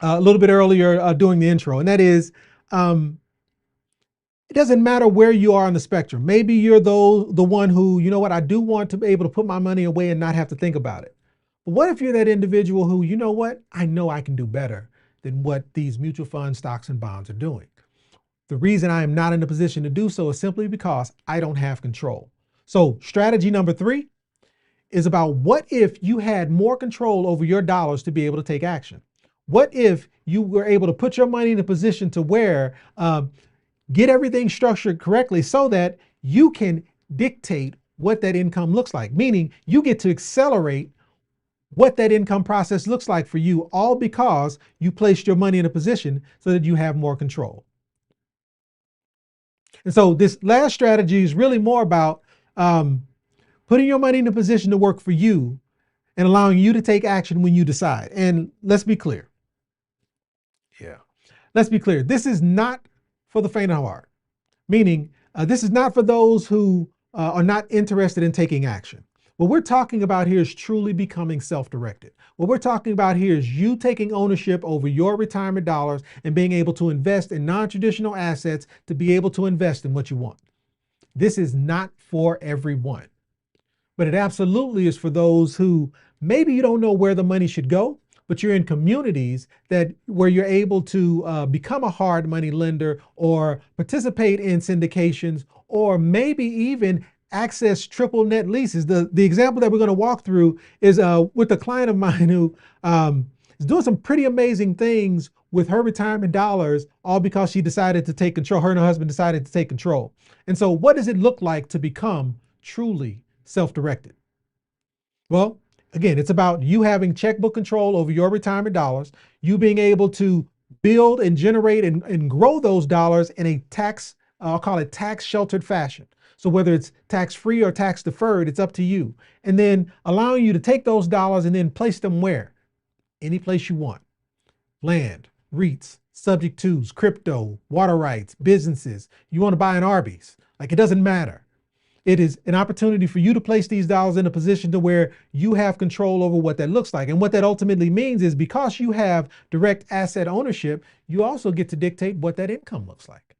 earlier during the intro, and that is, it doesn't matter where you are on the spectrum. Maybe you're the one who, you know what, I do want to be able to put my money away and not have to think about it. But what if you're that individual who, you know what, I know I can do better than what these mutual funds, stocks, and bonds are doing. The reason I am not in a position to do so is simply because I don't have control. So strategy number 3 is about what if you had more control over your dollars to be able to take action? What if you were able to put your money in a position to where, get everything structured correctly so that you can dictate what that income looks like, meaning you get to accelerate what that income process looks like for you, all because you placed your money in a position so that you have more control. And so this last strategy is really more about putting your money in a position to work for you and allowing you to take action when you decide. And let's be clear. Let's be clear. This is not for the faint of heart, meaning this is not for those who are not interested in taking action. What we're talking about here is truly becoming self-directed. What we're talking about here is you taking ownership over your retirement dollars and being able to invest in non-traditional assets to be able to invest in what you want. This is not for everyone, but it absolutely is for those who maybe you don't know where the money should go, but you're in communities where you're able to become a hard money lender or participate in syndications or maybe even access triple net leases. The example that we're going to walk through is with a client of mine who is doing some pretty amazing things with her retirement dollars, all because she decided to take control. Her and her husband decided to take control. And so what does it look like to become truly self-directed? Well, again, it's about you having checkbook control over your retirement dollars, you being able to build and generate and grow those dollars in a tax, I'll call it tax sheltered fashion. So whether it's tax free or tax deferred, it's up to you. And then allowing you to take those dollars and then place them where? Any place you want. Land, REITs, subject tos, crypto, water rights, businesses. You want to buy an Arby's, like it doesn't matter. It is an opportunity for you to place these dollars in a position to where you have control over what that looks like. And what that ultimately means is because you have direct asset ownership, you also get to dictate what that income looks like.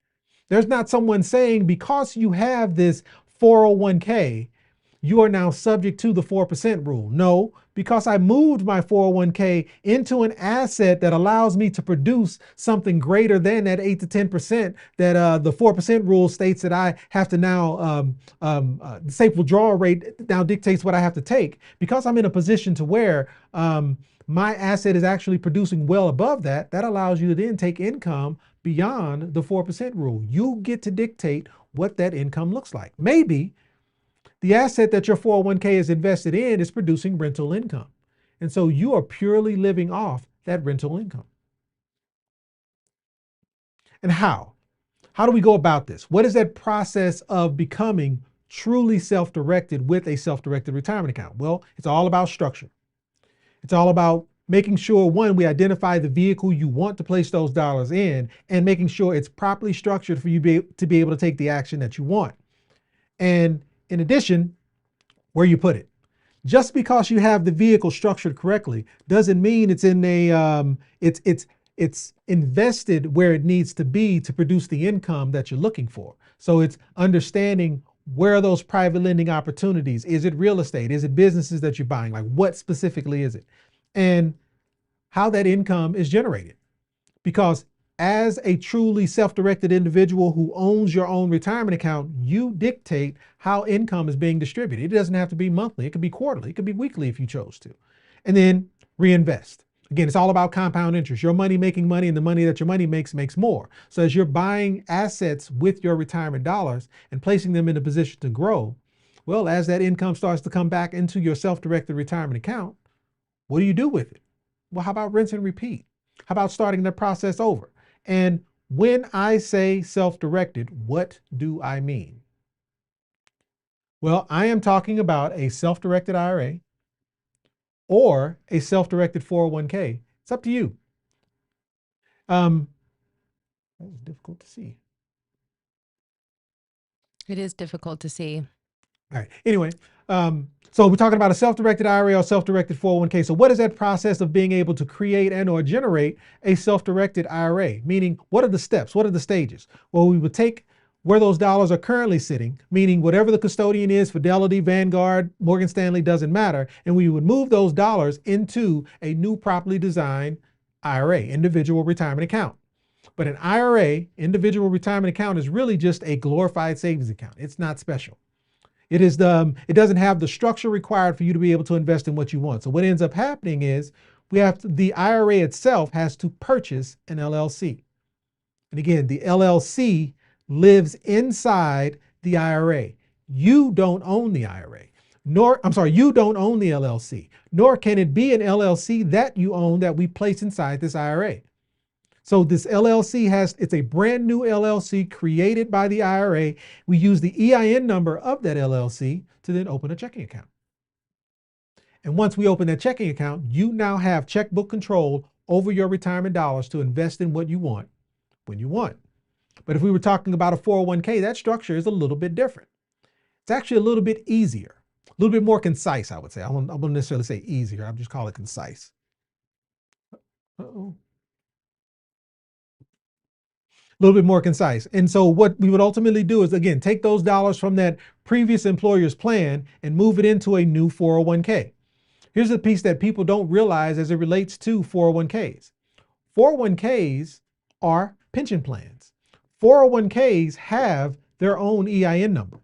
There's not someone saying because you have this 401k, you are now subject to the 4% rule. No, because I moved my 401k into an asset that allows me to produce something greater than that 8 to 10% that the 4% rule states that I have to now, the safe withdrawal rate now dictates what I have to take. Because I'm in a position to where my asset is actually producing well above that, that allows you to then take income beyond the 4% rule. You get to dictate what that income looks like. Maybe the asset that your 401k is invested in is producing rental income. And so you are purely living off that rental income. And how? How do we go about this? What is that process of becoming truly self-directed with a self-directed retirement account? Well, it's all about structure. It's all about making sure, one, we identify the vehicle you want to place those dollars in and making sure it's properly structured for you to be able to take the action that you want. And in addition, where you put it. Just because you have the vehicle structured correctly doesn't mean it's in a it's invested where it needs to be to produce the income that you're looking for. So it's understanding where are those private lending opportunities? Is it real estate? Is it businesses that you're buying? Like what specifically is it? And how that income is generated. Because as a truly self-directed individual who owns your own retirement account, you dictate how income is being distributed. It doesn't have to be monthly. It could be quarterly. It could be weekly if you chose to. And then reinvest. Again, it's all about compound interest. Your money making money and the money that your money makes more. So as you're buying assets with your retirement dollars and placing them in a position to grow, well, as that income starts to come back into your self-directed retirement account, what do you do with it? Well, how about rinse and repeat? How about starting the process over? And when I say self-directed, what do I mean? Well, I am talking about a self-directed IRA or a self-directed 401k. It's up to you. That was difficult to see. It is difficult to see. All right. Anyway, so we're talking about a self-directed IRA or self-directed 401k. So what is that process of being able to create and or generate a self-directed IRA? Meaning, what are the steps? What are the stages? Well, we would take where those dollars are currently sitting, meaning whatever the custodian is, Fidelity, Vanguard, Morgan Stanley, doesn't matter. And we would move those dollars into a new properly designed IRA, individual retirement account. But an IRA, individual retirement account, is really just a glorified savings account. It's not special. It doesn't have the structure required for you to be able to invest in what you want. So what ends up happening is the IRA itself has to purchase an LLC. And again, the LLC lives inside the IRA. You don't own the IRA, you don't own the LLC, nor can it be an LLC that you own that we place inside this IRA. So this LLC it's a brand new LLC created by the IRA. We use the EIN number of that LLC to then open a checking account. And once we open that checking account, you now have checkbook control over your retirement dollars to invest in what you want when you want. But if we were talking about a 401k, that structure is a little bit different. It's actually a little bit easier, a little bit more concise, I would say. I won't necessarily say easier, I'll just call it concise. Uh-oh. A little bit more concise. And so what we would ultimately do is, again, take those dollars from that previous employer's plan and move it into a new 401k. Here's the piece that people don't realize as it relates to 401ks. 401ks are pension plans. 401ks have their own EIN number.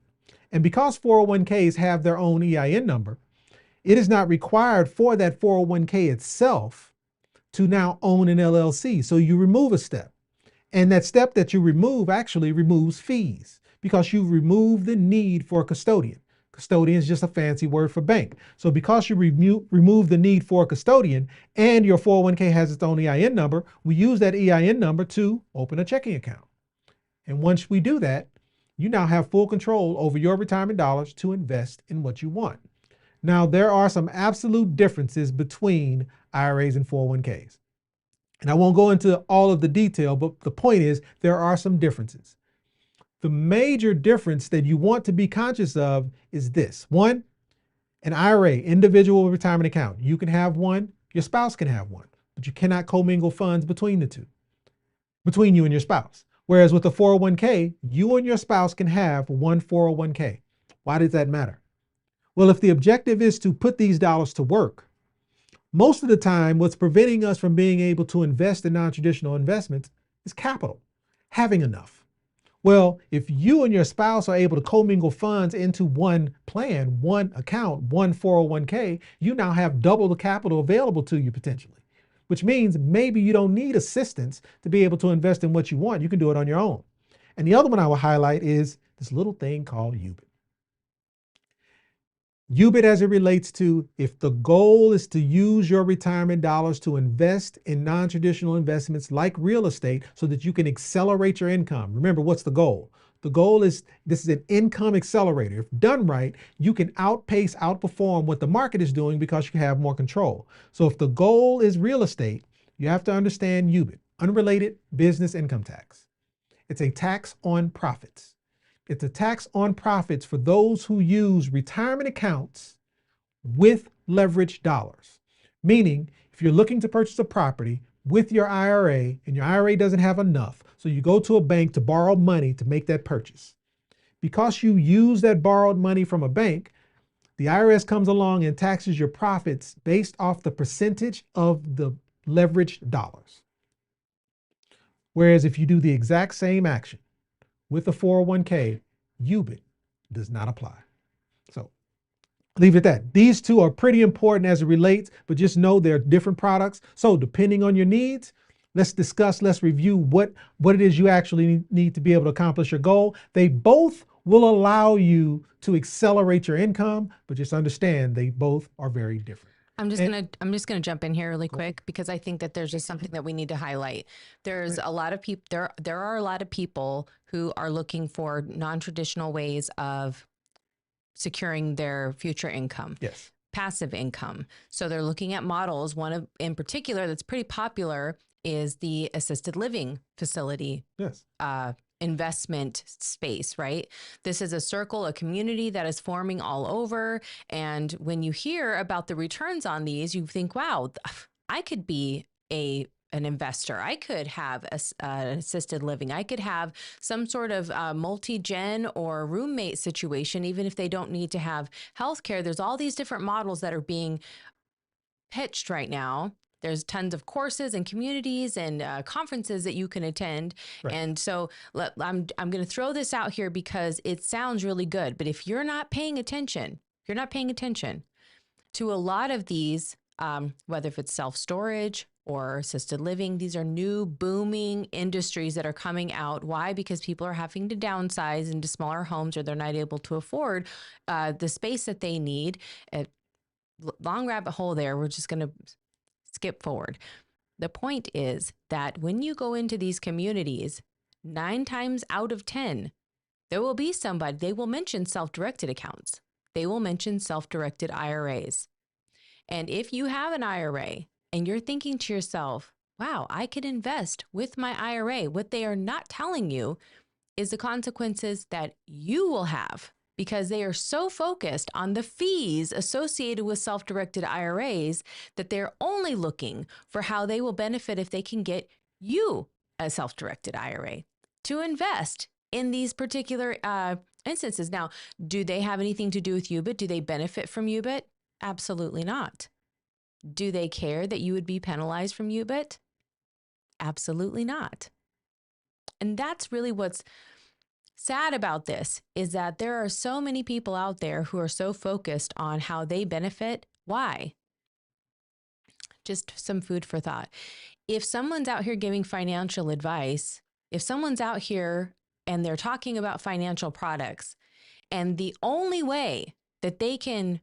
And because 401ks have their own EIN number, it is not required for that 401k itself to now own an LLC. So you remove a step. And that step that you remove actually removes fees because you remove the need for a custodian. Custodian is just a fancy word for bank. So because you remove the need for a custodian and your 401k has its own EIN number, we use that EIN number to open a checking account. And once we do that, you now have full control over your retirement dollars to invest in what you want. Now, there are some absolute differences between IRAs and 401ks. And I won't go into all of the detail, but the point is there are some differences. The major difference that you want to be conscious of is this. One, an IRA, individual retirement account. You can have one, your spouse can have one, but you cannot commingle funds between the two, between you and your spouse. Whereas with a 401k, you and your spouse can have one 401k. Why does that matter? Well, if the objective is to put these dollars to work, most of the time, what's preventing us from being able to invest in non-traditional investments is capital, having enough. Well, if you and your spouse are able to commingle funds into one plan, one account, one 401k, you now have double the capital available to you potentially, which means maybe you don't need assistance to be able to invest in what you want. You can do it on your own. And the other one I will highlight is this little thing called UBIT. UBIT as it relates to if the goal is to use your retirement dollars to invest in non-traditional investments like real estate so that you can accelerate your income. Remember, what's the goal? The goal is this is an income accelerator. If done right, you can outperform what the market is doing because you have more control. So if the goal is real estate, you have to understand UBIT, unrelated business income tax. It's a tax on profits. It's a tax on profits for those who use retirement accounts with leveraged dollars. Meaning, if you're looking to purchase a property with your IRA and your IRA doesn't have enough, so you go to a bank to borrow money to make that purchase. Because you use that borrowed money from a bank, the IRS comes along and taxes your profits based off the percentage of the leveraged dollars. Whereas if you do the exact same action with a 401k, UBIT does not apply. So leave it at that. These two are pretty important as it relates, but just know they're different products. So depending on your needs, let's review what it is you actually need to be able to accomplish your goal. They both will allow you to accelerate your income, but just understand they both are very different. I'm just gonna jump in here really quick because I think that there's just something that we need to highlight. There's a lot of people there are a lot of people who are looking for non-traditional ways of securing their future income. Yes. Passive income. So they're looking at models. One of in particular that's pretty popular is the assisted living facility. Yes. Investment space, right? This is a circle, a community that is forming all over. And when you hear about the returns on these, you think, wow, I could be an investor. I could have an assisted living. I could have some sort of multi-gen or roommate situation, even if they don't need to have healthcare. There's all these different models that are being pitched right now. There's tons of courses and communities and conferences that you can attend. Right. And so I'm going to throw this out here because it sounds really good. But if you're not paying attention, to a lot of these, whether if it's self-storage or assisted living, these are new booming industries that are coming out. Why? Because people are having to downsize into smaller homes or they're not able to afford the space that they need. Long rabbit hole there. We're just going to skip forward. The point is that when you go into these communities, 9 times out of 10, there will be somebody, they will mention self-directed accounts. They will mention self-directed IRAs. And if you have an IRA and you're thinking to yourself, wow, I could invest with my IRA, what they are not telling you is the consequences that you will have, because they are so focused on the fees associated with self-directed IRAs that they're only looking for how they will benefit if they can get you a self-directed IRA to invest in these particular instances. Now, do they have anything to do with UBIT? Do they benefit from UBIT? Absolutely not. Do they care that you would be penalized from UBIT? Absolutely not. And that's really what's sad about this, is that there are so many people out there who are so focused on how they benefit. Why? Just some food for thought. If someone's out here giving financial advice, if someone's out here and they're talking about financial products, and the only way that they can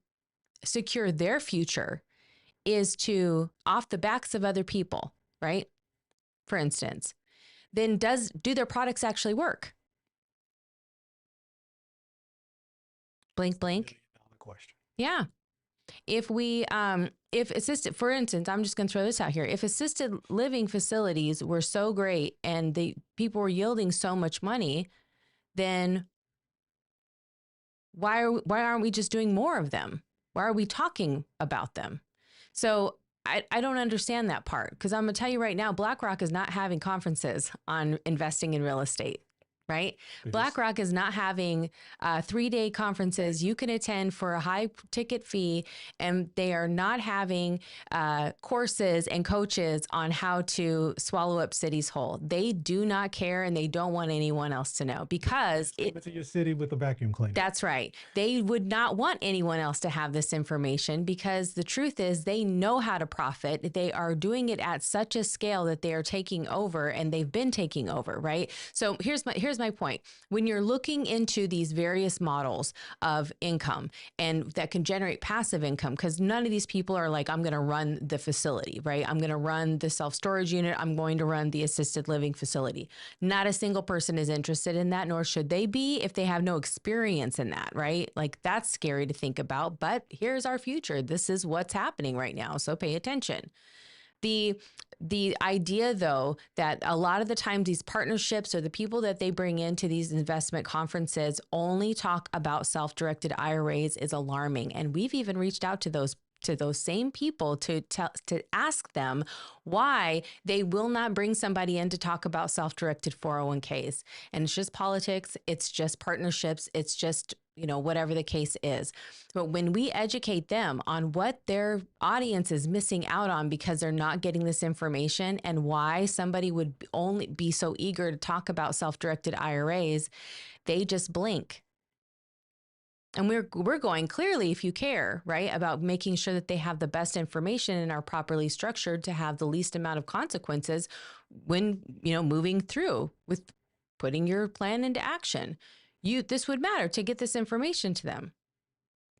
secure their future is to off the backs of other people, right? For instance, then do their products actually work? Blink, blink. Question. Yeah. If for instance, I'm just going to throw this out here. If assisted living facilities were so great and the people were yielding so much money, then why aren't we just doing more of them? Why are we talking about them? So I don't understand that part, because I'm going to tell you right now, BlackRock is not having conferences on investing in real estate. Right? BlackRock is not having 3-day conferences you can attend for a high ticket fee, and they are not having courses and coaches on how to swallow up cities whole. They do not care, and they don't want anyone else to know, because it's your city with a vacuum cleaner. That's right. They would not want anyone else to have this information, because the truth is they know how to profit. They are doing it at such a scale that they are taking over, and they've been taking over, right? So here's my point. When you're looking into these various models of income and that can generate passive income, because none of these people are like, I'm going to run the facility, right? I'm going to run the self-storage unit. I'm going to run the assisted living facility. Not a single person is interested in that, nor should they be if they have no experience in that, right? Like, that's scary to think about, but here's our future. This is what's happening right now. So pay attention. The idea, though, that a lot of the times these partnerships or the people that they bring into these investment conferences only talk about self-directed IRAs is alarming. And we've even reached out to those same people to ask them why they will not bring somebody in to talk about self-directed 401ks. And it's just politics. It's just partnerships. It's just, whatever the case is. But when we educate them on what their audience is missing out on because they're not getting this information, and why somebody would only be so eager to talk about self-directed IRAs, they just blink. And we're going, clearly, if you care, right, about making sure that they have the best information and are properly structured to have the least amount of consequences when, moving through with putting your plan into action. This would matter to get this information to them.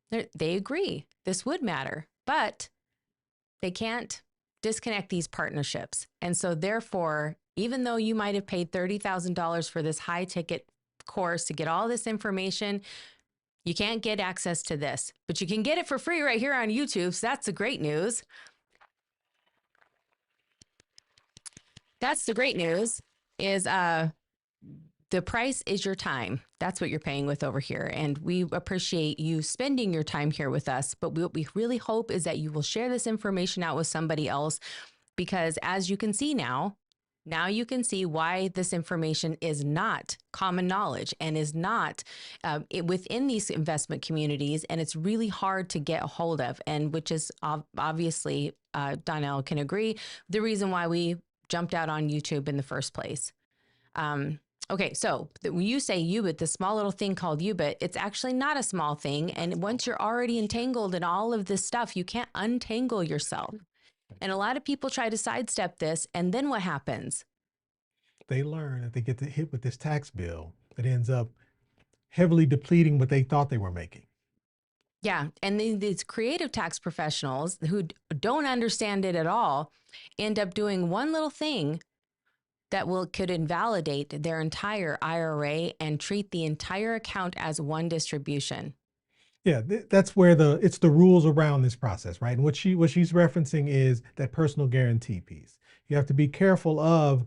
They agree this would matter, but They can't disconnect these partnerships. And so therefore, even though you might have paid $30,000 for this high ticket course to get all this information, you can't get access to this, but you can get it for free right here on YouTube. So that's the great news. That's the great news is the price is your time. That's what you're paying with over here. And we appreciate you spending your time here with us. But what we really hope is that you will share this information out with somebody else, because as you can see now you can see why this information is not common knowledge and is not within these investment communities. And it's really hard to get a hold of. And which is obviously, Donnell can agree, the reason why we jumped out on YouTube in the first place. Okay, so when you say UBIT, the small little thing called UBIT, it's actually not a small thing. And once you're already entangled in all of this stuff, you can't untangle yourself. And a lot of people try to sidestep this. And then what happens? They learn that they get hit with this tax bill that ends up heavily depleting what they thought they were making. Yeah. And these creative tax professionals who don't understand it at all end up doing one little thing that could invalidate their entire IRA and treat the entire account as one distribution. Yeah, that's where it's the rules around this process, right? And what she's referencing is that personal guarantee piece. You have to be careful of,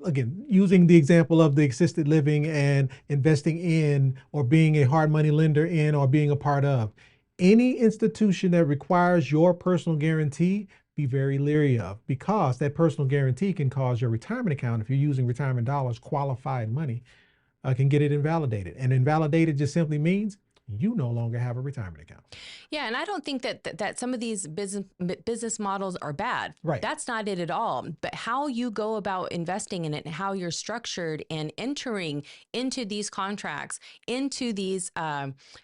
again, using the example of the assisted living and investing in or being a hard money lender in or being a part of. Any institution that requires your personal guarantee, be very leery of, because that personal guarantee can cause your retirement account, if you're using retirement dollars, qualified money, can get it invalidated. And invalidated just simply means you no longer have a retirement account. Yeah, and I don't think that some of these business models are bad. Right. That's not it at all. But how you go about investing in it and how you're structured and entering into these contracts, into these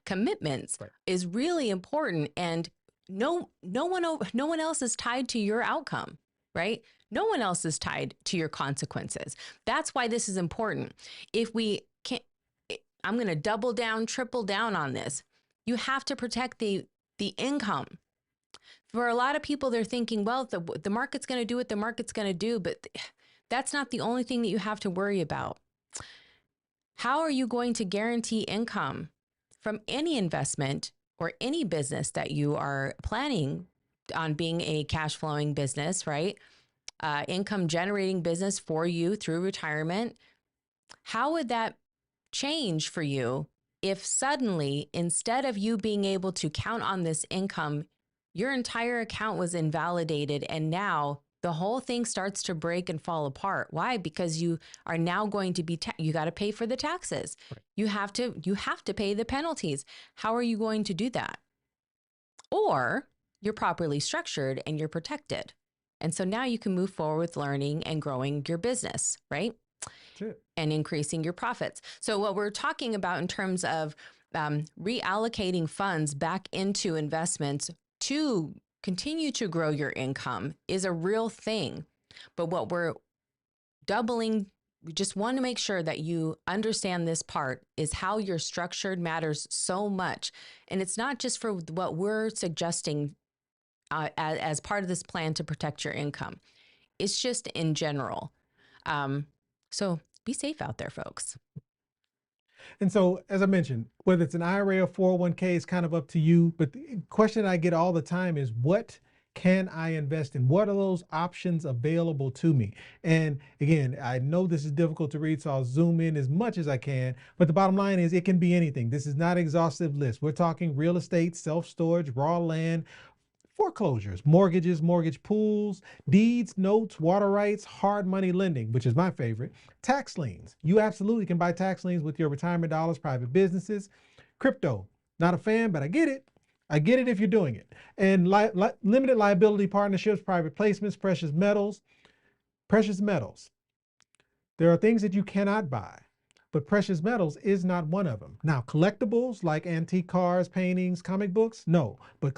commitments, right, is really important. And no one else is tied to your outcome, right? No one else is tied to your consequences. That's why this is important. If we can't, I'm going to double down, triple down on this. You have to protect the income. For a lot of people, they're thinking, well, the market's going to do what the market's going to do, but that's not the only thing that you have to worry about. How are you going to guarantee income from any investment or any business that you are planning on being a cash flowing business, right? Income generating business for you through retirement? How would that change for you if suddenly, instead of you being able to count on this income, your entire account was invalidated and now the whole thing starts to break and fall apart? Why? Because you are now going to be, you got to pay for the taxes. Right. You have to pay the penalties. How are you going to do that? Or you're properly structured and you're protected. And so now you can move forward with learning and growing your business, right? And increasing your profits. So what we're talking about in terms of reallocating funds back into investments to continue to grow your income is a real thing. But what we're doubling, we just want to make sure that you understand this part, is how you're structured matters so much. And it's not just for what we're suggesting as part of this plan to protect your income. It's just in general. So be safe out there, folks. And so, as I mentioned, whether it's an IRA or 401k, it's kind of up to you. But the question I get all the time is, what can I invest in? What are those options available to me? And again, I know this is difficult to read, so I'll zoom in as much as I can. But the bottom line is, it can be anything. This is not an exhaustive list. We're talking real estate, self-storage, raw land, foreclosures, mortgages, mortgage pools, deeds, notes, water rights, hard money lending, which is my favorite, tax liens. You absolutely can buy tax liens with your retirement dollars, private businesses, crypto. Not a fan, but I get it. I get it if you're doing it. And limited liability partnerships, private placements, precious metals. Precious metals. There are things that you cannot buy, but precious metals is not one of them. Now, collectibles like antique cars, paintings, comic books, no. But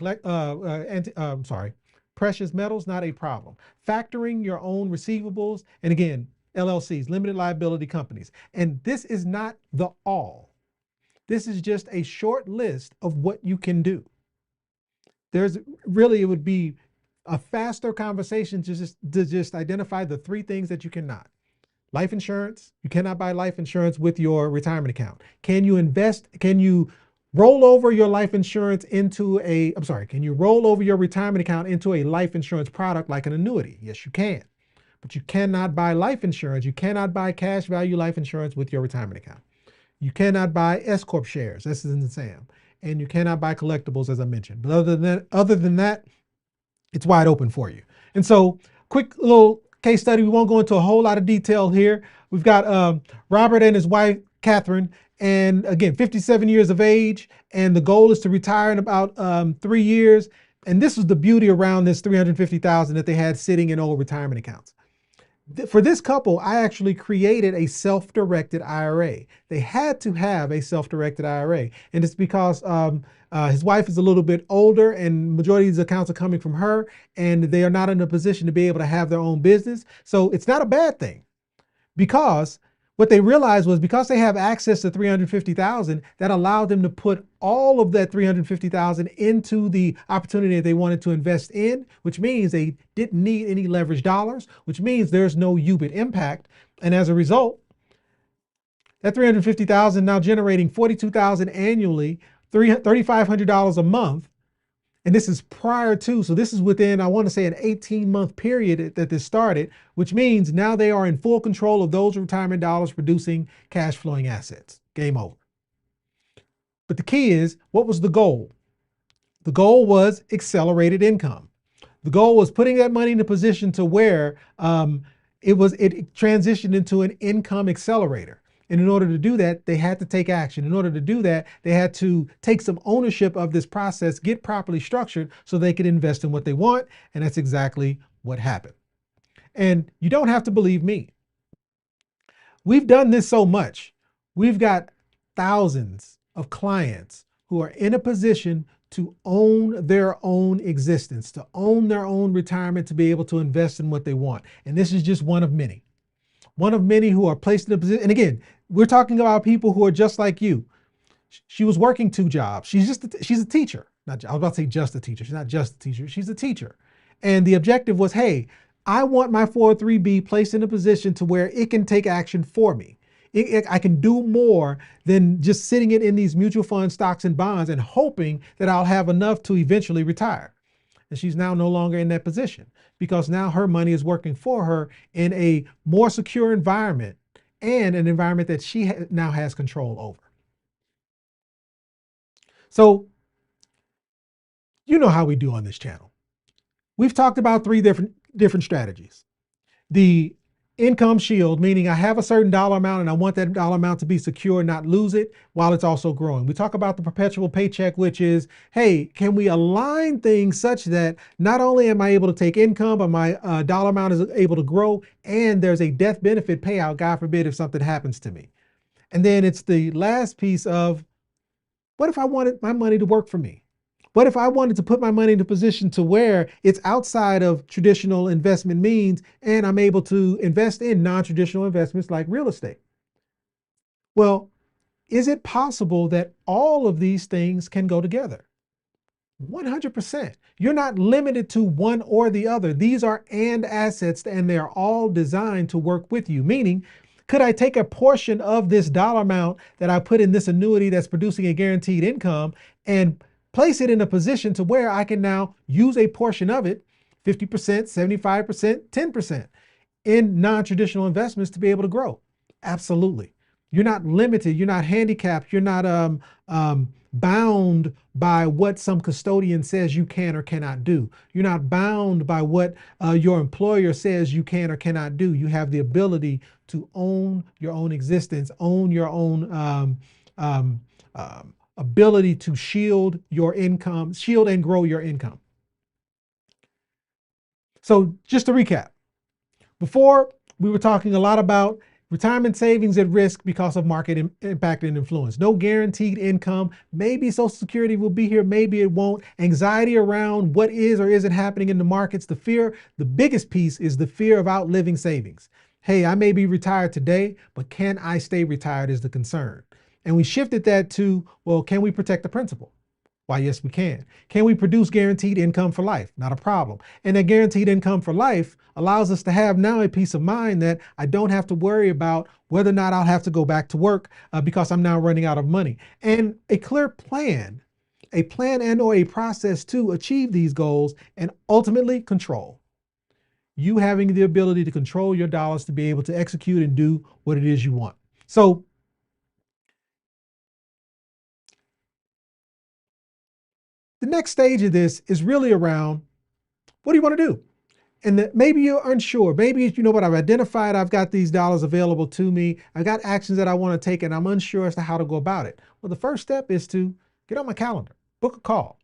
precious metals, not a problem. Factoring your own receivables, and again, LLCs, limited liability companies. And this is not the all. This is just a short list of what you can do. There's really, it would be A faster conversation to just identify the three things that you cannot. Life insurance, you cannot buy life insurance with your retirement account. Can you roll over your life insurance into can you roll over your retirement account into a life insurance product like an annuity? Yes, you can. But you cannot buy life insurance. You cannot buy cash value life insurance with your retirement account. You cannot buy S Corp shares. This is in Sam. And you cannot buy collectibles, as I mentioned. But other than that, it's wide open for you. And so, quick little case study. We won't go into a whole lot of detail here. We've got Robert and his wife, Catherine, and again, 57 years of age. And the goal is to retire in about 3 years. And this was the beauty around this $350,000 that they had sitting in old retirement accounts. For this couple, I actually created a self-directed IRA. They had to have a self-directed IRA. And it's because his wife is a little bit older and majority of these accounts are coming from her and they are not in a position to be able to have their own business. So it's not a bad thing, because what they realized was because they have access to $350,000, that allowed them to put all of that $350,000 into the opportunity that they wanted to invest in, which means they didn't need any leverage dollars, which means there's no UBIT impact. And as a result, that $350,000 now generating $42,000 annually, $3,500 a month. And this is prior to, so this is within, I want to say, an 18-month period that this started, which means now they are in full control of those retirement dollars producing cash flowing assets. Game over. But the key is, what was the goal? The goal was accelerated income. The goal was putting that money in a position to where it transitioned into an income accelerator. And in order to do that, they had to take action. In order to do that, they had to take some ownership of this process, get properly structured so they could invest in what they want. And that's exactly what happened. And you don't have to believe me. We've done this so much. We've got thousands of clients who are in a position to own their own existence, to own their own retirement, to be able to invest in what they want. And this is just one of many. One of many who are placed in a position. And again, we're talking about people who are just like you. She was working 2 jobs. She's a teacher. I was about to say just a teacher. She's not just a teacher. She's a teacher. And the objective was, hey, I want my 403B placed in a position to where it can take action for me. I can do more than just sitting it in these mutual fund stocks and bonds and hoping that I'll have enough to eventually retire. And she's now no longer in that position, because now her money is working for her in a more secure environment, and an environment that she now has control over. So, you know how we do on this channel. We've talked about 3 different strategies. The income shield, meaning I have a certain dollar amount and I want that dollar amount to be secure and not lose it while it's also growing. We talk about the perpetual paycheck, which is, hey, can we align things such that not only am I able to take income, but my dollar amount is able to grow, and there's a death benefit payout, God forbid, if something happens to me. And then it's the last piece of, what if I wanted my money to work for me? What if I wanted to put my money in a position to where it's outside of traditional investment means and I'm able to invest in non-traditional investments like real estate? Well, is it possible that all of these things can go together? 100%. You're not limited to one or the other. These are and assets, and they're all designed to work with you. Meaning, could I take a portion of this dollar amount that I put in this annuity that's producing a guaranteed income and place it in a position to where I can now use a portion of it, 50%, 75%, 10%, in non-traditional investments to be able to grow? Absolutely. You're not limited. You're not handicapped. You're not bound by what some custodian says you can or cannot do. You're not bound by what your employer says you can or cannot do. You have the ability to own your own existence, own your own ability to shield your income, shield and grow your income. So just to recap, before we were talking a lot about retirement savings at risk because of market impact and influence. No guaranteed income. Maybe Social Security will be here, maybe it won't. Anxiety around what is or isn't happening in the markets. The fear, the biggest piece is the fear of outliving savings. Hey, I may be retired today, but can I stay retired is the concern. And we shifted that to, well, can we protect the principal? Why, yes, we can. Can we produce guaranteed income for life? Not a problem. And that guaranteed income for life allows us to have now a peace of mind that I don't have to worry about whether or not I'll have to go back to work because I'm now running out of money. And a clear plan, and or a process to achieve these goals, and ultimately control. You having the ability to control your dollars to be able to execute and do what it is you want. So the next stage of this is really around, what do you want to do? And that maybe you're unsure. Maybe, you know what, I've identified, I've got these dollars available to me. I've got actions that I want to take and I'm unsure as to how to go about it. Well, the first step is to get on my calendar, book a call.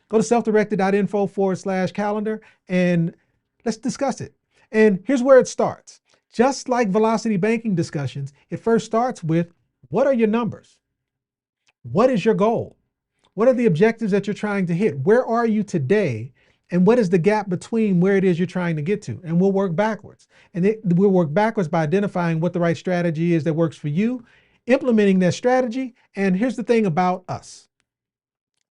Go to selfdirected.info/calendar and let's discuss it. And here's where it starts. Just like velocity banking discussions, it first starts with, what are your numbers? What is your goal? What are the objectives that you're trying to hit? Where are you today? And what is the gap between where it is you're trying to get to? And we'll work backwards. And we'll work backwards by identifying what the right strategy is that works for you, implementing that strategy. And here's the thing about us.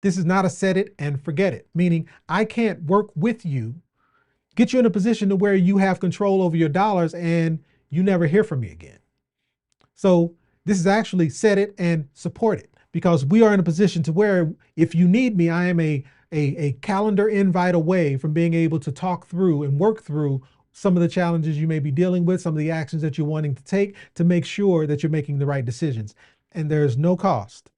This is not a set it and forget it, meaning I can't work with you, get you in a position to where you have control over your dollars and you never hear from me again. So this is actually set it and support it, because we are in a position to where if you need me, I am a calendar invite away from being able to talk through and work through some of the challenges you may be dealing with, some of the actions that you're wanting to take to make sure that you're making the right decisions. And there's no cost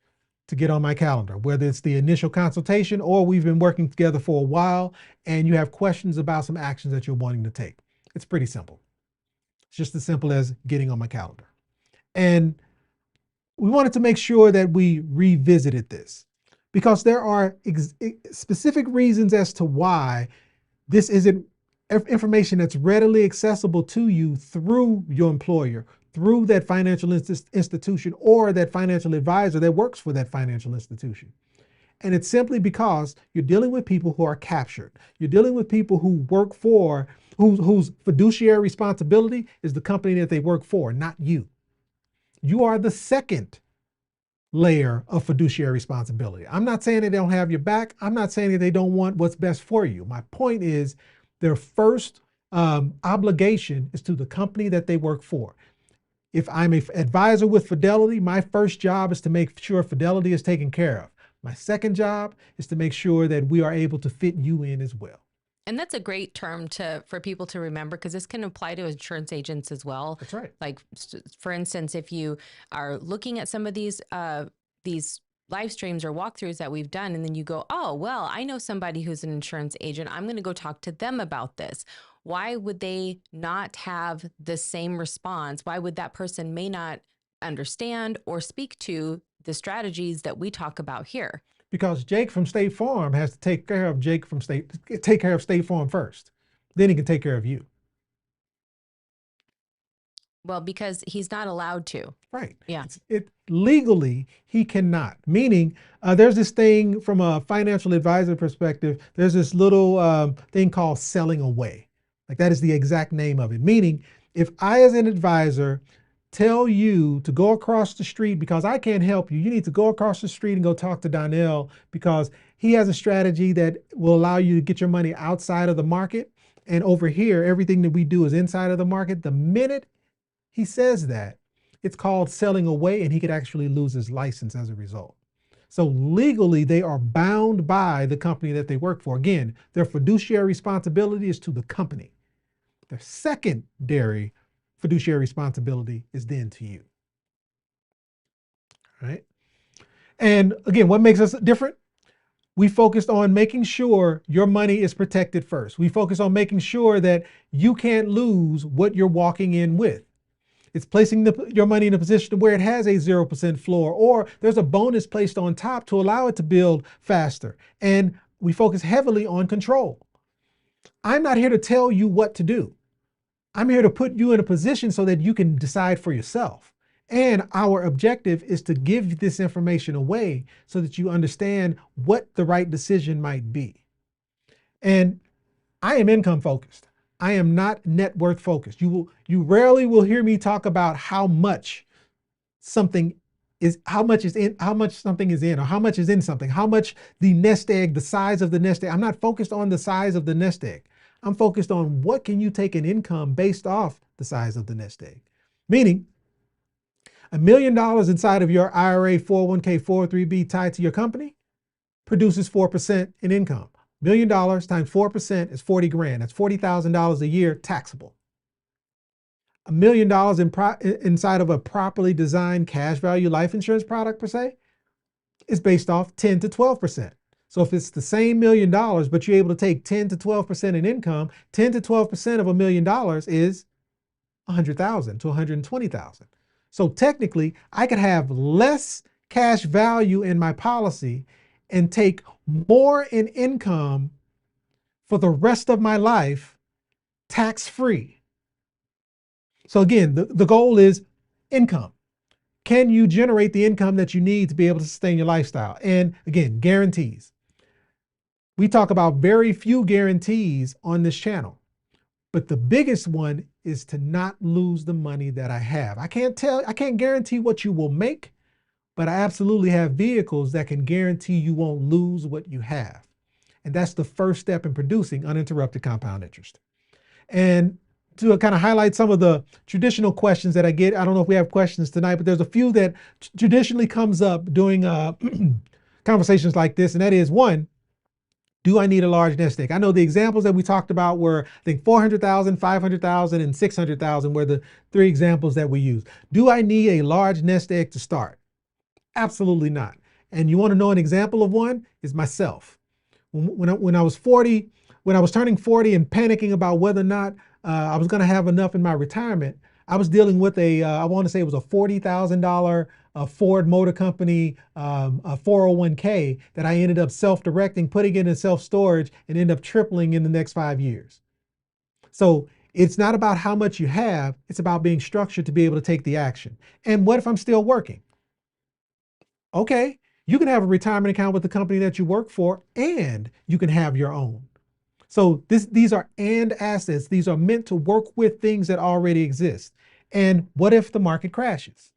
to get on my calendar, whether it's the initial consultation or we've been working together for a while and you have questions about some actions that you're wanting to take. It's pretty simple. It's just as simple as getting on my calendar. And we wanted to make sure that we revisited this because there are specific reasons as to why this isn't information that's readily accessible to you through your employer, through that financial institution or that financial advisor that works for that financial institution. And it's simply because you're dealing with people who are captured. You're dealing with people who work for, whose fiduciary responsibility is the company that they work for, not you. You are the second layer of fiduciary responsibility. I'm not saying they don't have your back. I'm not saying that they don't want what's best for you. My point is their first obligation is to the company that they work for. If I'm an advisor with Fidelity, my first job is to make sure Fidelity is taken care of. My second job is to make sure that we are able to fit you in as well. And that's a great term for people to remember, because this can apply to insurance agents as well. That's right. Like, for instance, if you are looking at some of these live streams or walkthroughs that we've done, and then you go, oh, well, I know somebody who's an insurance agent. I'm going to go talk to them about this. Why would they not have the same response? Why would that person may not understand or speak to the strategies that we talk about here? Because Jake from State Farm has to take care of State Farm first. Then he can take care of you. Well, because he's not allowed to. Right. Yeah. Legally, he cannot. Meaning, there's this thing from a financial advisor perspective, there's this little thing called selling away. Like, that is the exact name of it. Meaning, if I as an advisor tell you to go across the street because I can't help you, you need to go across the street and go talk to Donnell because he has a strategy that will allow you to get your money outside of the market. And over here, everything that we do is inside of the market. The minute he says that, it's called selling away, and he could actually lose his license as a result. So legally, they are bound by the company that they work for. Again, their fiduciary responsibility is to the company. Their secondary fiduciary responsibility is then to you. All right. And again, what makes us different? We focused on making sure your money is protected first. We focus on making sure that you can't lose what you're walking in with. It's placing your money in a position where it has a 0% floor, or there's a bonus placed on top to allow it to build faster. And we focus heavily on control. I'm not here to tell you what to do. I'm here to put you in a position so that you can decide for yourself. And our objective is to give this information away so that you understand what the right decision might be. And I am income focused. I am not net worth focused. You rarely will hear me talk about how much something is how much something is in, or how much is in something, how much the nest egg, the size of the nest egg. I'm not focused on the size of the nest egg. I'm focused on what can you take in income based off the size of the nest egg. Meaning, $1 million inside of your IRA, 401k, 403b tied to your company produces 4% in income. $1 million times 4% is 40 grand. That's $40,000 a year taxable. $1 million inside of a properly designed cash value life insurance product per se is based off 10 to 12%. So if it's the same $1 million, but you're able to take 10 to 12% in income, 10 to 12% of $1 million is 100,000 to 120,000. So technically, I could have less cash value in my policy and take more in income for the rest of my life, tax-free. So again, the goal is income. Can you generate the income that you need to be able to sustain your lifestyle? And again, guarantees. We talk about very few guarantees on this channel, but the biggest one is to not lose the money that I have. I can't guarantee what you will make, but I absolutely have vehicles that can guarantee you won't lose what you have. And that's the first step in producing uninterrupted compound interest. And to kind of highlight some of the traditional questions that I get, I don't know if we have questions tonight, but there's a few that traditionally comes up during conversations like this. And that is, one, do I need a large nest egg? I know the examples that we talked about were, I think, 400,000, 500,000, and 600,000 were the three examples that we used. Do I need a large nest egg to start? Absolutely not. And you want to know an example of one? Is myself. When I was turning 40 and panicking about whether or not I was going to have enough in my retirement, I was dealing with I want to say it was a $40,000 Ford Motor Company a 401k that I ended up self-directing, putting it in self-storage, and ended up tripling in the next 5 years. So it's not about how much you have, it's about being structured to be able to take the action. And what if I'm still working? Okay, you can have a retirement account with the company that you work for, and you can have your own. So these are and assets. These are meant to work with things that already exist. And what if the market crashes?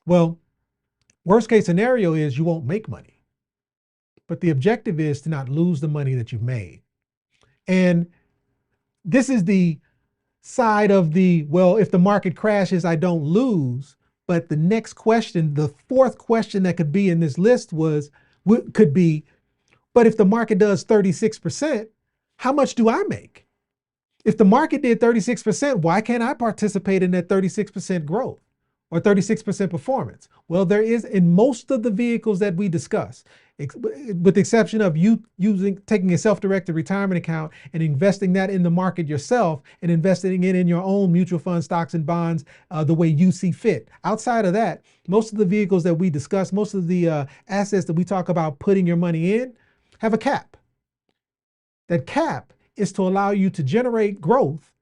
Well, worst case scenario is you won't make money. But the objective is to not lose the money that you've made. And this is the side of the, well, if the market crashes, I don't lose. But the next question, the fourth question that could be in this list could be, but if the market does 36%, how much do I make? If the market did 36%, why can't I participate in that 36% growth or 36% performance? Well, there is in most of the vehicles that we discuss, with the exception of you taking a self-directed retirement account and investing that in the market yourself and investing it in your own mutual funds, stocks, and bonds the way you see fit. Outside of that, most of the vehicles that we discuss, most of the assets that we talk about putting your money in, have a cap. That cap is to allow you to generate growth,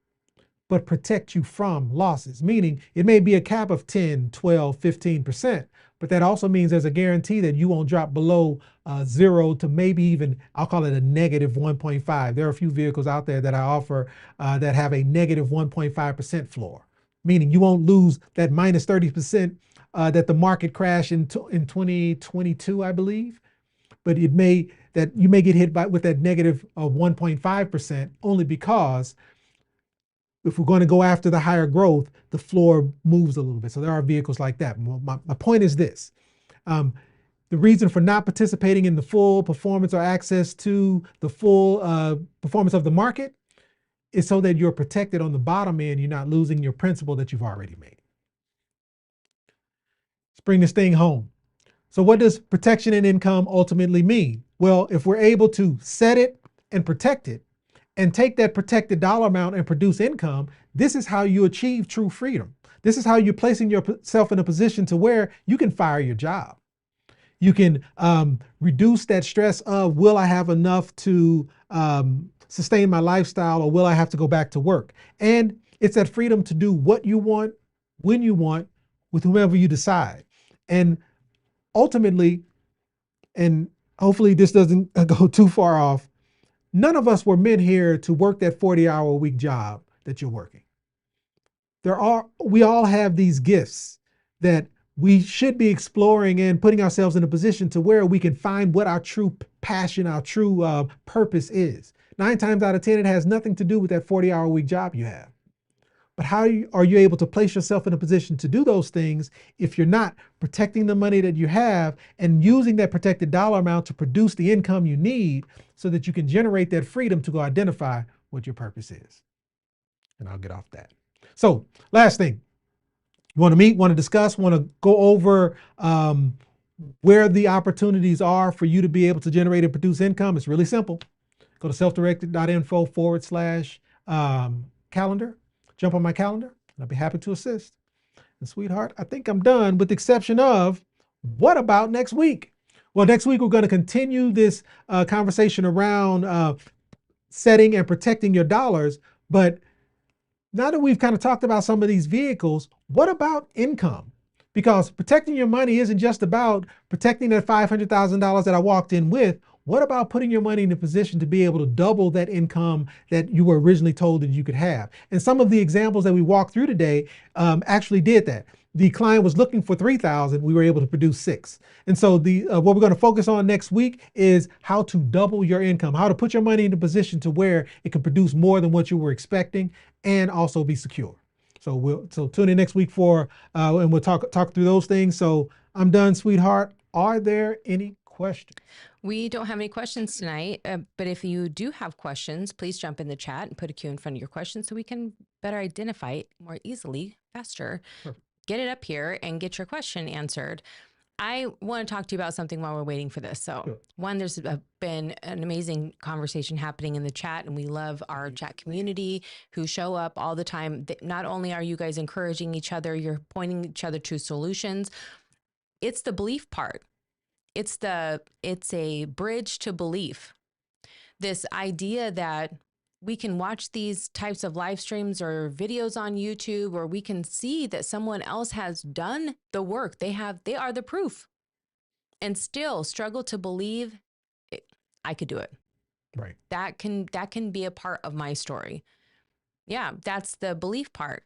but protect you from losses. Meaning it may be a cap of 10, 12, 15%, but that also means there's a guarantee that you won't drop below 0 to maybe even, I'll call it a negative 1.5. There are a few vehicles out there that I offer that have a negative 1.5% floor, meaning you won't lose that minus 30% that the market crashed in 2022, I believe. But you may get hit with that negative 1.5% only because if we're going to go after the higher growth, the floor moves a little bit. So there are vehicles like that. My point is this. The reason for not participating in the full performance or access to the full performance of the market is so that you're protected on the bottom end. You're not losing your principal that you've already made. Let's bring this thing home. So what does protection and income ultimately mean? Well, if we're able to set it and protect it and take that protected dollar amount and produce income, this is how you achieve true freedom. This is how you're placing yourself in a position to where you can fire your job. You can reduce that stress of, will I have enough to sustain my lifestyle, or will I have to go back to work? And it's that freedom to do what you want, when you want, with whomever you decide. And ultimately, and hopefully this doesn't go too far off, none of us were meant here to work that 40-hour-a-week job that you're working. We all have these gifts that we should be exploring and putting ourselves in a position to where we can find what our true passion, our true purpose is. 9 times out of 10, it has nothing to do with that 40-hour-a-week job you have. But how are you able to place yourself in a position to do those things if you're not protecting the money that you have and using that protected dollar amount to produce the income you need so that you can generate that freedom to go identify what your purpose is? And I'll get off that. So last thing, you want to meet, want to discuss, want to go over where the opportunities are for you to be able to generate and produce income. It's really simple. Go to selfdirected.info /calendar. Jump on my calendar, and I'll be happy to assist. And sweetheart, I think I'm done with the exception of, what about next week? Well, next week we're going to continue this conversation around setting and protecting your dollars. But now that we've kind of talked about some of these vehicles, what about income? Because protecting your money isn't just about protecting that $500,000 that I walked in with. What about putting your money in a position to be able to double that income that you were originally told that you could have? And some of the examples that we walked through today actually did that. The client was looking for 3,000, we were able to produce 6. And so what we're going to focus on next week is how to double your income, how to put your money in a position to where it can produce more than what you were expecting and also be secure. So tune in next week and we'll talk through those things. So I'm done, sweetheart. Are there any questions? We don't have any questions tonight, but if you do have questions, please jump in the chat and put a Q in front of your question so we can better identify it more easily, faster. Perfect. Get it up here and get your question answered. I want to talk to you about something while we're waiting for this. So Sure. One, there's been an amazing conversation happening in the chat, and we love our chat community who show up all the time. Not only are you guys encouraging each other, you're pointing each other to solutions. It's the belief part. It's a bridge to belief. This idea that we can watch these types of live streams or videos on YouTube, or we can see that someone else has done the work. They are the proof, and still struggle to believe I could do it. Right. That can be a part of my story. Yeah, that's the belief part.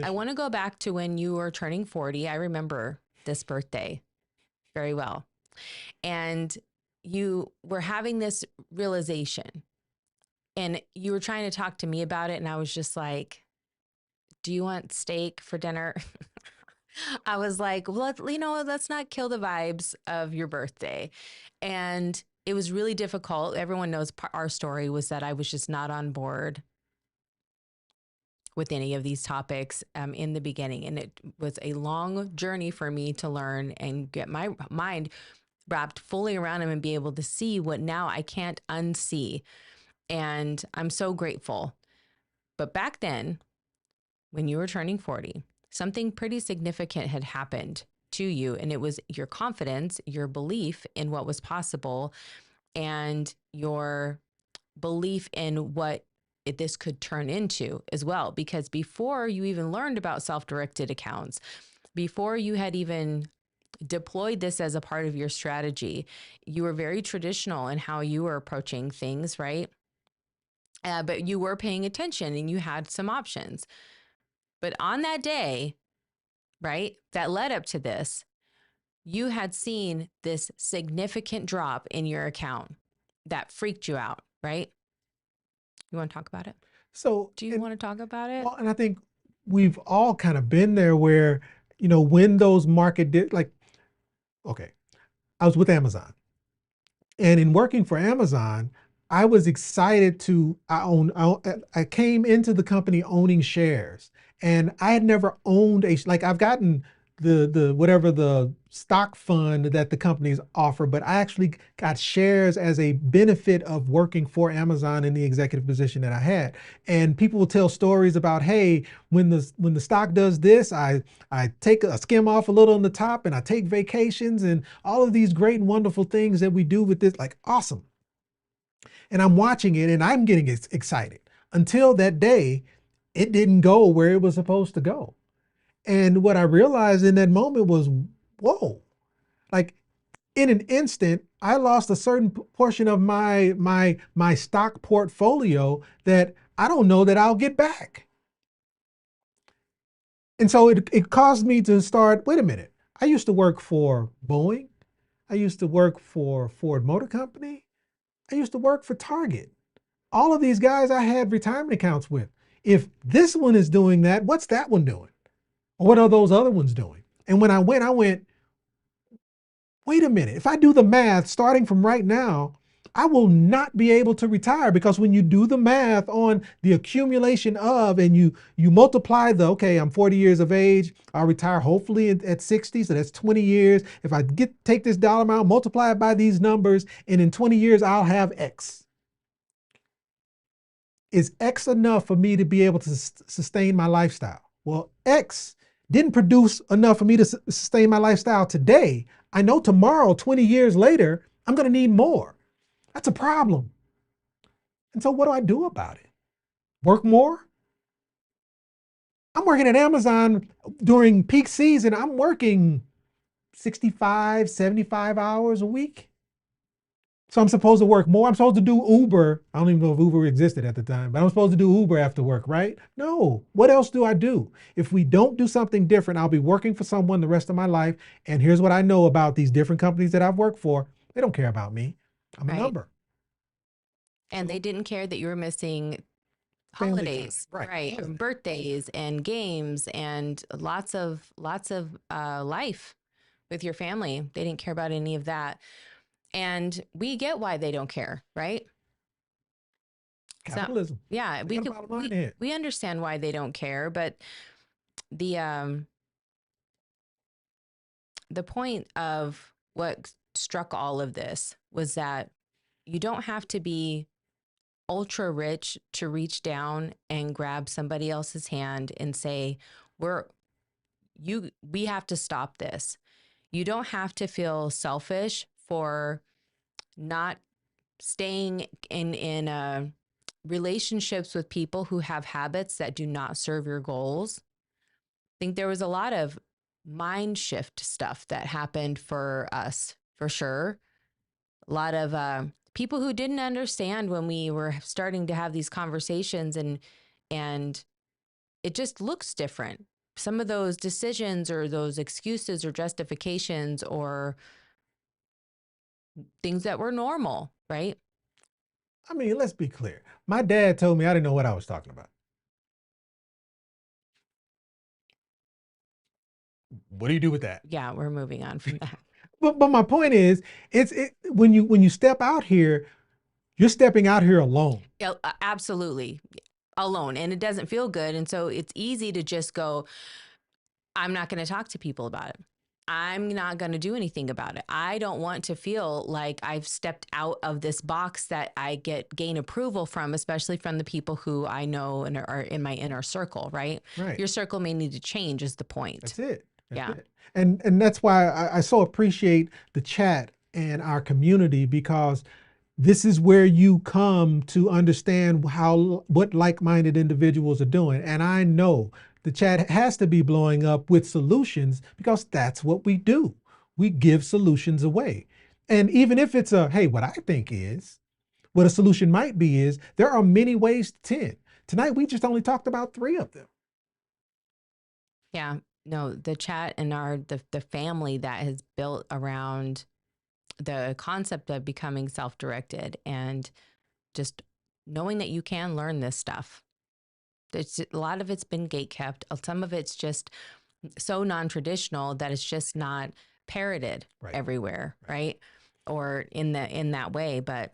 I want to go back to when you were turning 40. I remember this birthday very well. And you were having this realization and you were trying to talk to me about it. And I was just like, do you want steak for dinner? I was like, well, let's not kill the vibes of your birthday. And it was really difficult. Everyone knows our story was that I was just not on board with any of these topics in the beginning. And it was a long journey for me to learn and get my mind wrapped fully around him and be able to see what now I can't unsee. And I'm so grateful. But back then, when you were turning 40, something pretty significant had happened to you. And it was your confidence, your belief in what was possible, and your belief in what this could turn into as well. Because before you even learned about self-directed accounts, before you had even deployed this as a part of your strategy, you were very traditional in how you were approaching things, right? But you were paying attention and you had some options. But on that day, right, that led up to this, you had seen this significant drop in your account that freaked you out, right? You want to talk about it? So do you want to talk about it? Well, and I think we've all kind of been there where, when those okay, I was with Amazon, and in working for Amazon, I was excited I came into the company owning shares, and I had never owned I've gotten the stock fund that the companies offer, but I actually got shares as a benefit of working for Amazon in the executive position that I had. And people will tell stories about, hey, when the stock does this, I take a skim off a little on the top and I take vacations and all of these great and wonderful things that we do with this, like awesome. And I'm watching it and I'm getting excited until that day, it didn't go where it was supposed to go. And what I realized in that moment was, whoa, like in an instant, I lost a certain portion of my stock portfolio that I don't know that I'll get back. And so it caused me to start, wait a minute, I used to work for Boeing. I used to work for Ford Motor Company. I used to work for Target. All of these guys I had retirement accounts with. If this one is doing that, what's that one doing? Or what are those other ones doing? And when I went, wait a minute. If I do the math starting from right now, I will not be able to retire, because when you do the math on the accumulation of, and you multiply okay, I'm 40 years of age, I'll retire hopefully at 60, so that's 20 years. If I take this dollar amount, multiply it by these numbers, and in 20 years I'll have X. Is X enough for me to be able to sustain my lifestyle? Well, X didn't produce enough for me to sustain my lifestyle today. I know tomorrow, 20 years later, I'm going to need more. That's a problem. And so what do I do about it? Work more? I'm working at Amazon during peak season. I'm working 65, 75 hours a week. So I'm supposed to work more. I'm supposed to do Uber. I don't even know if Uber existed at the time, but I'm supposed to do Uber after work, right? No. What else do I do? If we don't do something different, I'll be working for someone the rest of my life. And here's what I know about these different companies that I've worked for. They don't care about me. I'm a number. And they didn't care that you were missing Family holidays, time. right? Yeah. Birthdays and games and lots of life with your family. They didn't care about any of that. And we get why they don't care, right? Capitalism. So, yeah, we understand why they don't care, but the point of what struck all of this was that you don't have to be ultra rich to reach down and grab somebody else's hand and say, we have to stop this. You don't have to feel selfish for not staying in relationships with people who have habits that do not serve your goals. I think there was a lot of mind shift stuff that happened for us, for sure. A lot of people who didn't understand when we were starting to have these conversations, and it just looks different. Some of those decisions or those excuses or justifications or things that were normal, right? I mean, let's be clear. My dad told me I didn't know what I was talking about. What do you do with that? Yeah, we're moving on from that. But my point is, when you step out here, you're stepping out here alone. Yeah, absolutely alone, and it doesn't feel good. And so it's easy to just go, I'm not going to talk to people about it. I'm not going to do anything about it. I don't want to feel like I've stepped out of this box that I gain approval from, especially from the people who I know and are in my inner circle, right? Right. Your circle may need to change is the point. That's it. Yeah. It. And that's why I so appreciate the chat and our community, because this is where you come to understand what like-minded individuals are doing. And I know the chat has to be blowing up with solutions, because that's what we do. We give solutions away. And even if it's hey, what I think is, what a solution might be is, there are many ways to 10. Tonight, we just only talked about 3 of them. Yeah, no, the chat and the family that has built around the concept of becoming self-directed and just knowing that you can learn this stuff. There's a lot of it's been gatekept. Some of it's just so non-traditional that it's just not parroted everywhere, right? Or in that way. But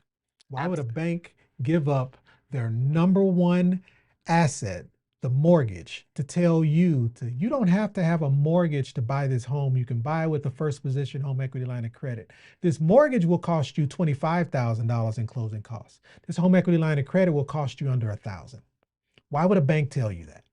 why would a bank give up their number one asset, the mortgage, to tell you you don't have to have a mortgage to buy this home. You can buy with the first position home equity line of credit. This mortgage will cost you $25,000 in closing costs. This home equity line of credit will cost you under $1,000. Why would a bank tell you that?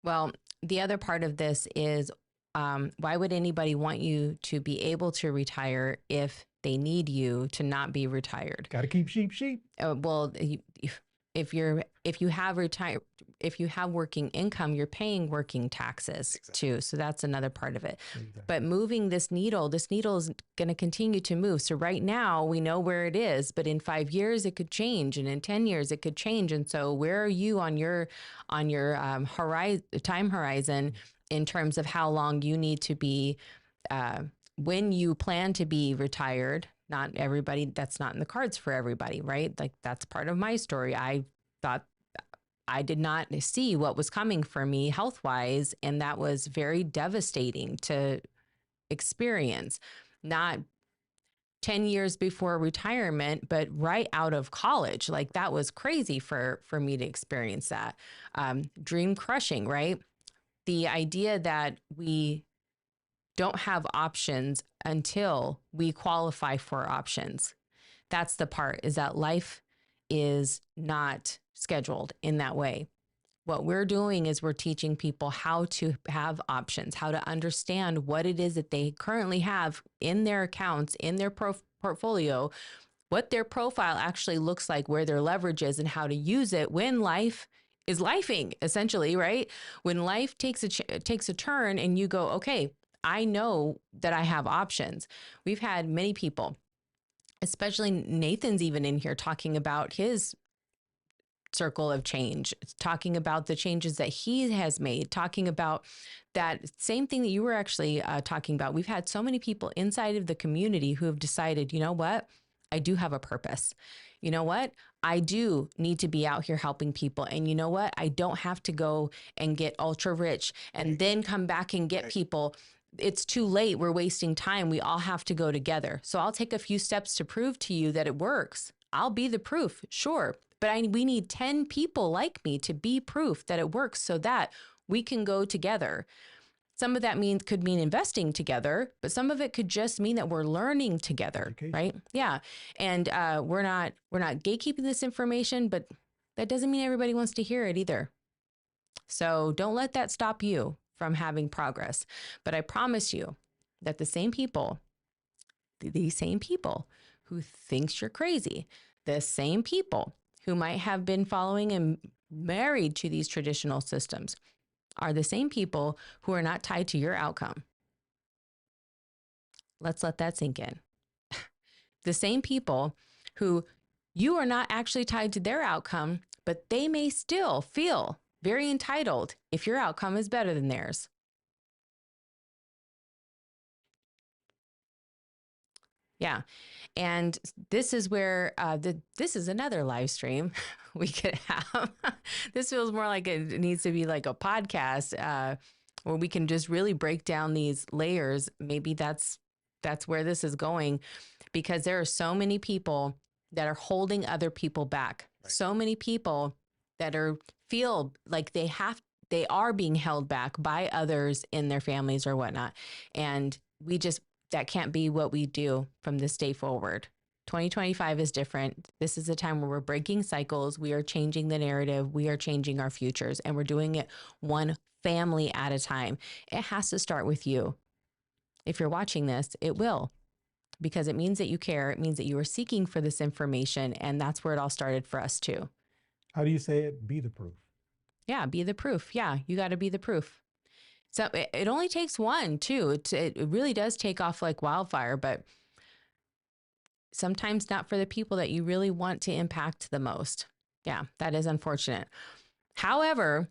Well, the other part of this is, why would anybody want you to be able to retire if they need you to not be retired? Got to keep sheep. Well, if you have working income, you're paying working taxes too. So that's another part of it. Exactly. But moving this needle is going to continue to move. So right now we know where it is, but in 5 years it could change, and in 10 years it could change. And so where are you on your time horizon in terms of how long you need to be, when you plan to be retired. Not everybody, that's not in the cards for everybody, right? Like that's part of my story. I thought I did not see what was coming for me health-wise, and that was very devastating to experience. Not 10 years before retirement, but right out of college. Like that was crazy for me to experience that. Dream crushing, right? The idea that we don't have options until we qualify for options. That's the part, is that life is not scheduled in that way. What we're doing is we're teaching people how to have options, how to understand what it is that they currently have in their accounts, in their portfolio, what their profile actually looks like, where their leverage is, and how to use it when life is lifing, essentially, right? When life takes a turn and you go, okay, I know that I have options. We've had many people, especially Nathan's even in here, talking about his circle of change, talking about the changes that he has made, talking about that same thing that you were actually talking about. We've had so many people inside of the community who have decided, you know what, I do have a purpose. You know what, I do need to be out here helping people. And you know what, I don't have to go and get ultra rich and then come back and get people. It's too late. We're wasting time. We all have to go together. So I'll take a few steps to prove to you that it works. I'll be the proof, sure. But we need 10 people like me to be proof that it works so that we can go together. Some of that could mean investing together, but some of it could just mean that we're learning together, Education. right? Yeah. And we're not gatekeeping this information, but that doesn't mean everybody wants to hear it either. So don't let that stop you from having progress. But I promise you that these same people who thinks you're crazy, the same people who might have been following and married to these traditional systems are the same people who are not tied to your outcome. Let's let that sink in. The same people who you are not actually tied to their outcome, but they may still feel very entitled if your outcome is better than theirs. Yeah. And this is where this is another live stream we could have. This feels more like it needs to be like a podcast where we can just really break down these layers. Maybe that's where this is going, because there are so many people that are holding other people back. Right. So many people that feel like they are being held back by others in their families or whatnot. And that can't be what we do from this day forward. 2025 is different. This is a time where we're breaking cycles. We are changing the narrative. We are changing our futures, and we're doing it one family at a time. It has to start with you. If you're watching this, it will, because it means that you care. It means that you are seeking for this information. And that's where it all started for us too. How do you say it? Be the proof. Yeah, be the proof. Yeah, you got to be the proof. So it only takes one too. It really does take off like wildfire, but sometimes not for the people that you really want to impact the most. Yeah, that is unfortunate. However,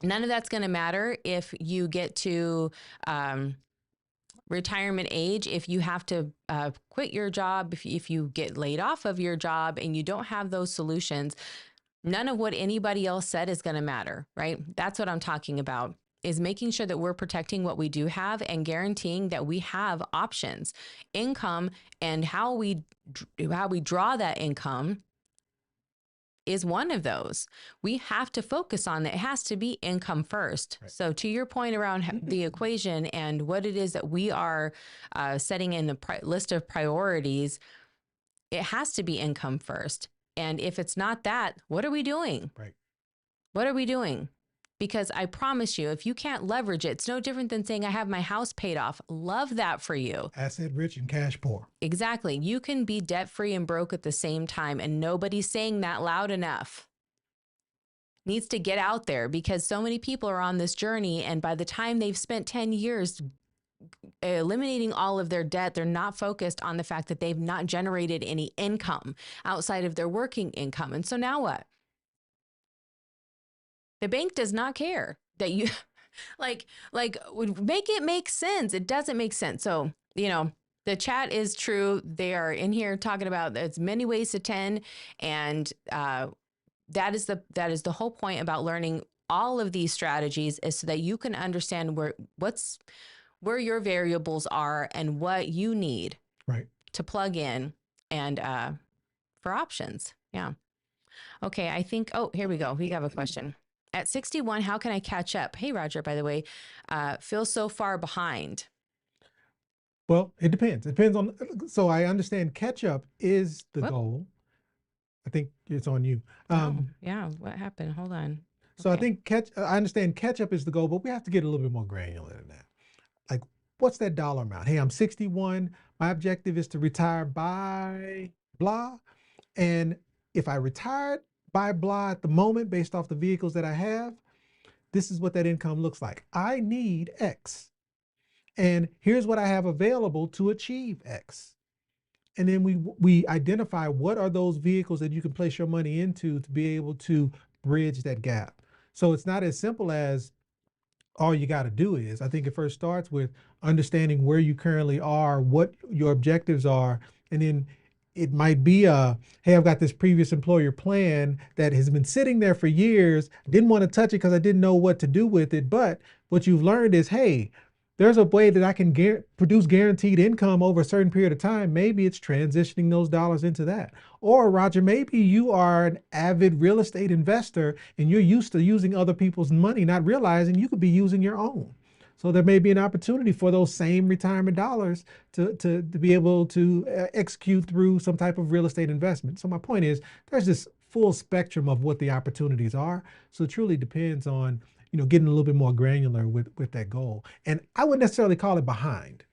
none of that's going to matter if you get to retirement age, if you have to quit your job, if you get laid off of your job and you don't have those solutions. None of what anybody else said is going to matter, right? That's what I'm talking about, is making sure that we're protecting what we do have and guaranteeing that we have options, income, and how we draw that income is one of those. We have to focus on that. It has to be income first. Right. So to your point around the equation and what it is that we are setting in the list of priorities, it has to be income first. And if it's not that, what are we doing? Right. What are we doing? Because I promise you, if you can't leverage it, it's no different than saying I have my house paid off. Love that for you. Asset rich and cash poor. Exactly. You can be debt free and broke at the same time. And nobody's saying that loud enough. Needs to get out there, because so many people are on this journey. And by the time they've spent 10 years eliminating all of their debt, they're not focused on the fact that they've not generated any income outside of their working income. And so now what? The bank does not care that would make it make sense. It doesn't make sense. So, the chat is true. They are in here talking about there's many ways to 10. And that is the whole point about learning all of these strategies, is so that you can understand where your variables are and what you need Right. to plug in and for options. Yeah. Okay. I think, here we go. We have a question. At 61, how can I catch up? Hey, Roger, by the way, feel so far behind. Well, it depends. It depends on, so I understand catch up is the goal. I think it's on you. Yeah. What happened? Hold on. So I think I understand catch up is the goal, but we have to get a little bit more granular than that. Like, what's that dollar amount? Hey, I'm 61. My objective is to retire by blah. And if I retired by blah at the moment, based off the vehicles that I have, this is what that income looks like. I need X. And here's what I have available to achieve X. And then we identify what are those vehicles that you can place your money into to be able to bridge that gap. So it's not as simple as all you got to do is. I think it first starts with understanding where you currently are, what your objectives are, and then it might be hey, I've got this previous employer plan that has been sitting there for years. Didn't want to touch it because I didn't know what to do with it. But what you've learned is, hey, there's a way that I can produce guaranteed income over a certain period of time. Maybe it's transitioning those dollars into that. Or Roger, maybe you are an avid real estate investor and you're used to using other people's money, not realizing you could be using your own. So there may be an opportunity for those same retirement dollars to be able to execute through some type of real estate investment. So my point is, there's this full spectrum of what the opportunities are. So it truly depends on getting a little bit more granular with that goal. And I wouldn't necessarily call it behind,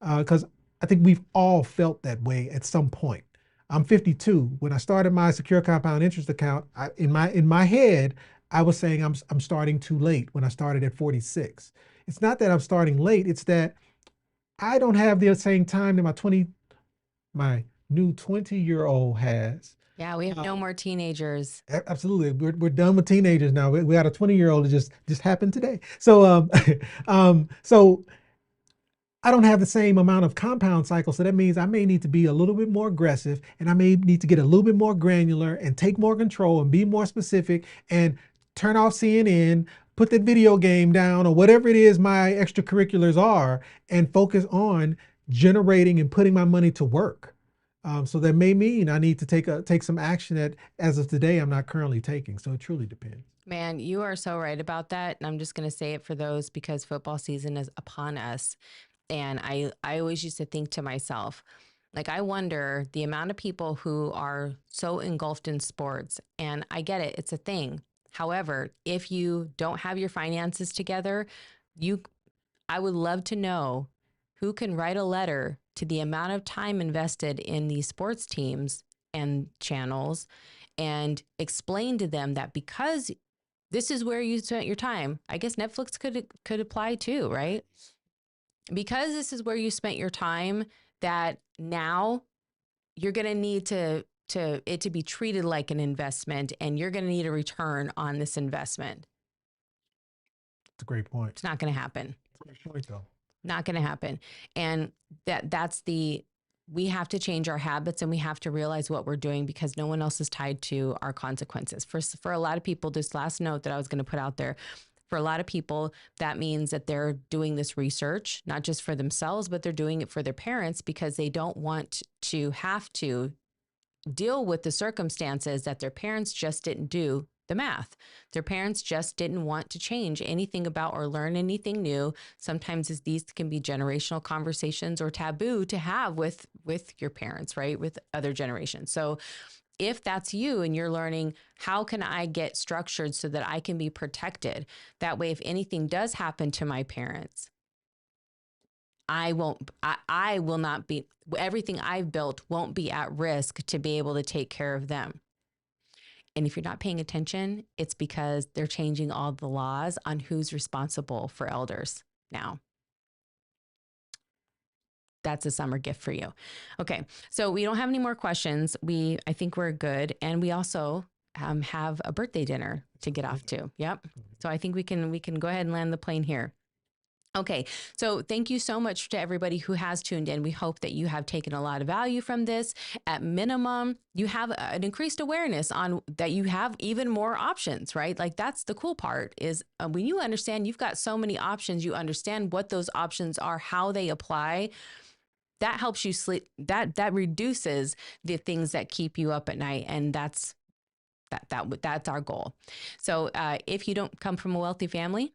because I think we've all felt that way at some point. I'm 52. When I started my secure compound interest account, in my head, I was saying I'm starting too late when I started at 46. It's not that I'm starting late. It's that I don't have the same time that my new 20-year-old has. Yeah, we have no more teenagers. Absolutely, we're done with teenagers now. We got a 20-year-old that just happened today. So so I don't have the same amount of compound cycle. So that means I may need to be a little bit more aggressive, and I may need to get a little bit more granular and take more control and be more specific and turn off CNN, put that video game down or whatever it is my extracurriculars are, and focus on generating and putting my money to work. So that may mean I need to take some action that, as of today, I'm not currently taking. So it truly depends. Man, you are so right about that. And I'm just going to say it for those, because football season is upon us. And I always used to think to myself, like, I wonder the amount of people who are so engulfed in sports. And I get it, it's a thing. However, if you don't have your finances together, I would love to know who can write a letter to the amount of time invested in these sports teams and channels and explain to them that because this is where you spent your time. I guess Netflix could apply too, right? Because this is where you spent your time, that now you're going to need it to be treated like an investment, and you're going to need a return on this investment. That's a great point. It's not going to happen. Great point, though. Not going to happen. And we have to change our habits, and we have to realize what we're doing, because no one else is tied to our consequences. For a lot of people, this last note that I was going to put out there, for a lot of people, that means that they're doing this research, not just for themselves, but they're doing it for their parents, because they don't want to have to deal with the circumstances that their parents just didn't do the math. Their parents just didn't want to change anything about or learn anything new. Sometimes these can be generational conversations or taboo to have with your parents, right? With other generations. So if that's you and you're learning, how can I get structured so that I can be protected? That way, if anything does happen to my parents, I will not be, everything I've built won't be at risk to be able to take care of them. And if you're not paying attention, it's because they're changing all the laws on who's responsible for elders now. That's a summer gift for you. Okay, so we don't have any more questions. I think we're good. And we also have a birthday dinner to get off to. Yep. So I think we can go ahead and land the plane here. Okay, so thank you so much to everybody who has tuned in. We hope that you have taken a lot of value from this. At minimum, you have an increased awareness on that you have even more options, right? Like that's the cool part is when you understand you've got so many options, you understand what those options are, how they apply. That helps you sleep. That reduces the things that keep you up at night, and that's our goal. So if you don't come from a wealthy family,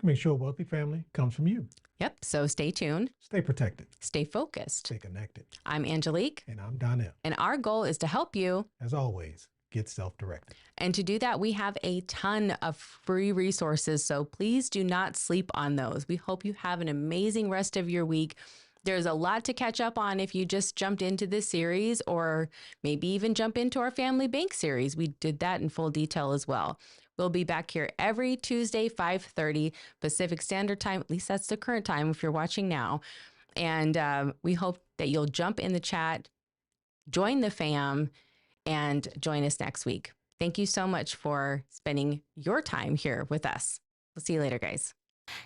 Make sure a wealthy family comes from you. yep. So stay tuned, Stay protected. stay focused. Stay connected. I'm Angelique, And I'm Donnell. and our goal is to help you. As always, get self-directed. And to do that, we have a ton of free resources. So please do not sleep on those. We hope you have an amazing rest of your week. There's a lot to catch up on if you just jumped into this series, or maybe even jump into our Family Bank series. We did that in full detail as well. We'll be back here every Tuesday, 5:30 Pacific Standard Time. At least that's the current time if you're watching now. And we hope that you'll jump in the chat, join the fam, and join us next week. Thank you so much for spending your time here with us. We'll see you later, guys.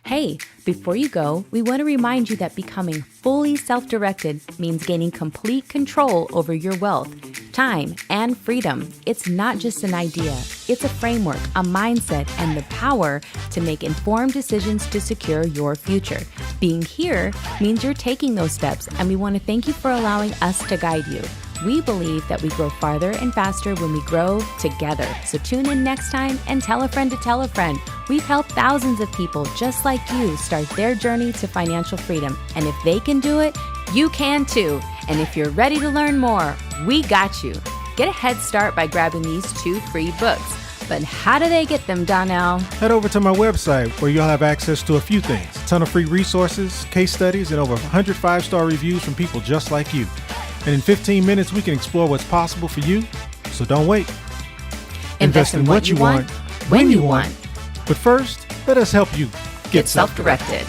Hey, before you go, we want to remind you that becoming fully self-directed means gaining complete control over your wealth, time, and freedom. It's not just an idea. It's a framework, a mindset, and the power to make informed decisions to secure your future. Being here means you're taking those steps, and we want to thank you for allowing us to guide you. We believe that we grow farther and faster when we grow together. So tune in next time and tell a friend to tell a friend. We've helped thousands of people just like you start their journey to financial freedom. And if they can do it, you can too. And if you're ready to learn more, we got you. Get a head start by grabbing these 2 free books. But how do they get them, Donnell? Head over to my website where you'll have access to a few things. A ton of free resources, case studies, and over 100 5-star reviews from people just like you. And in 15 minutes, we can explore what's possible for you. So don't wait. Invest in what you want, when you want. But first, let us help you Get self-directed.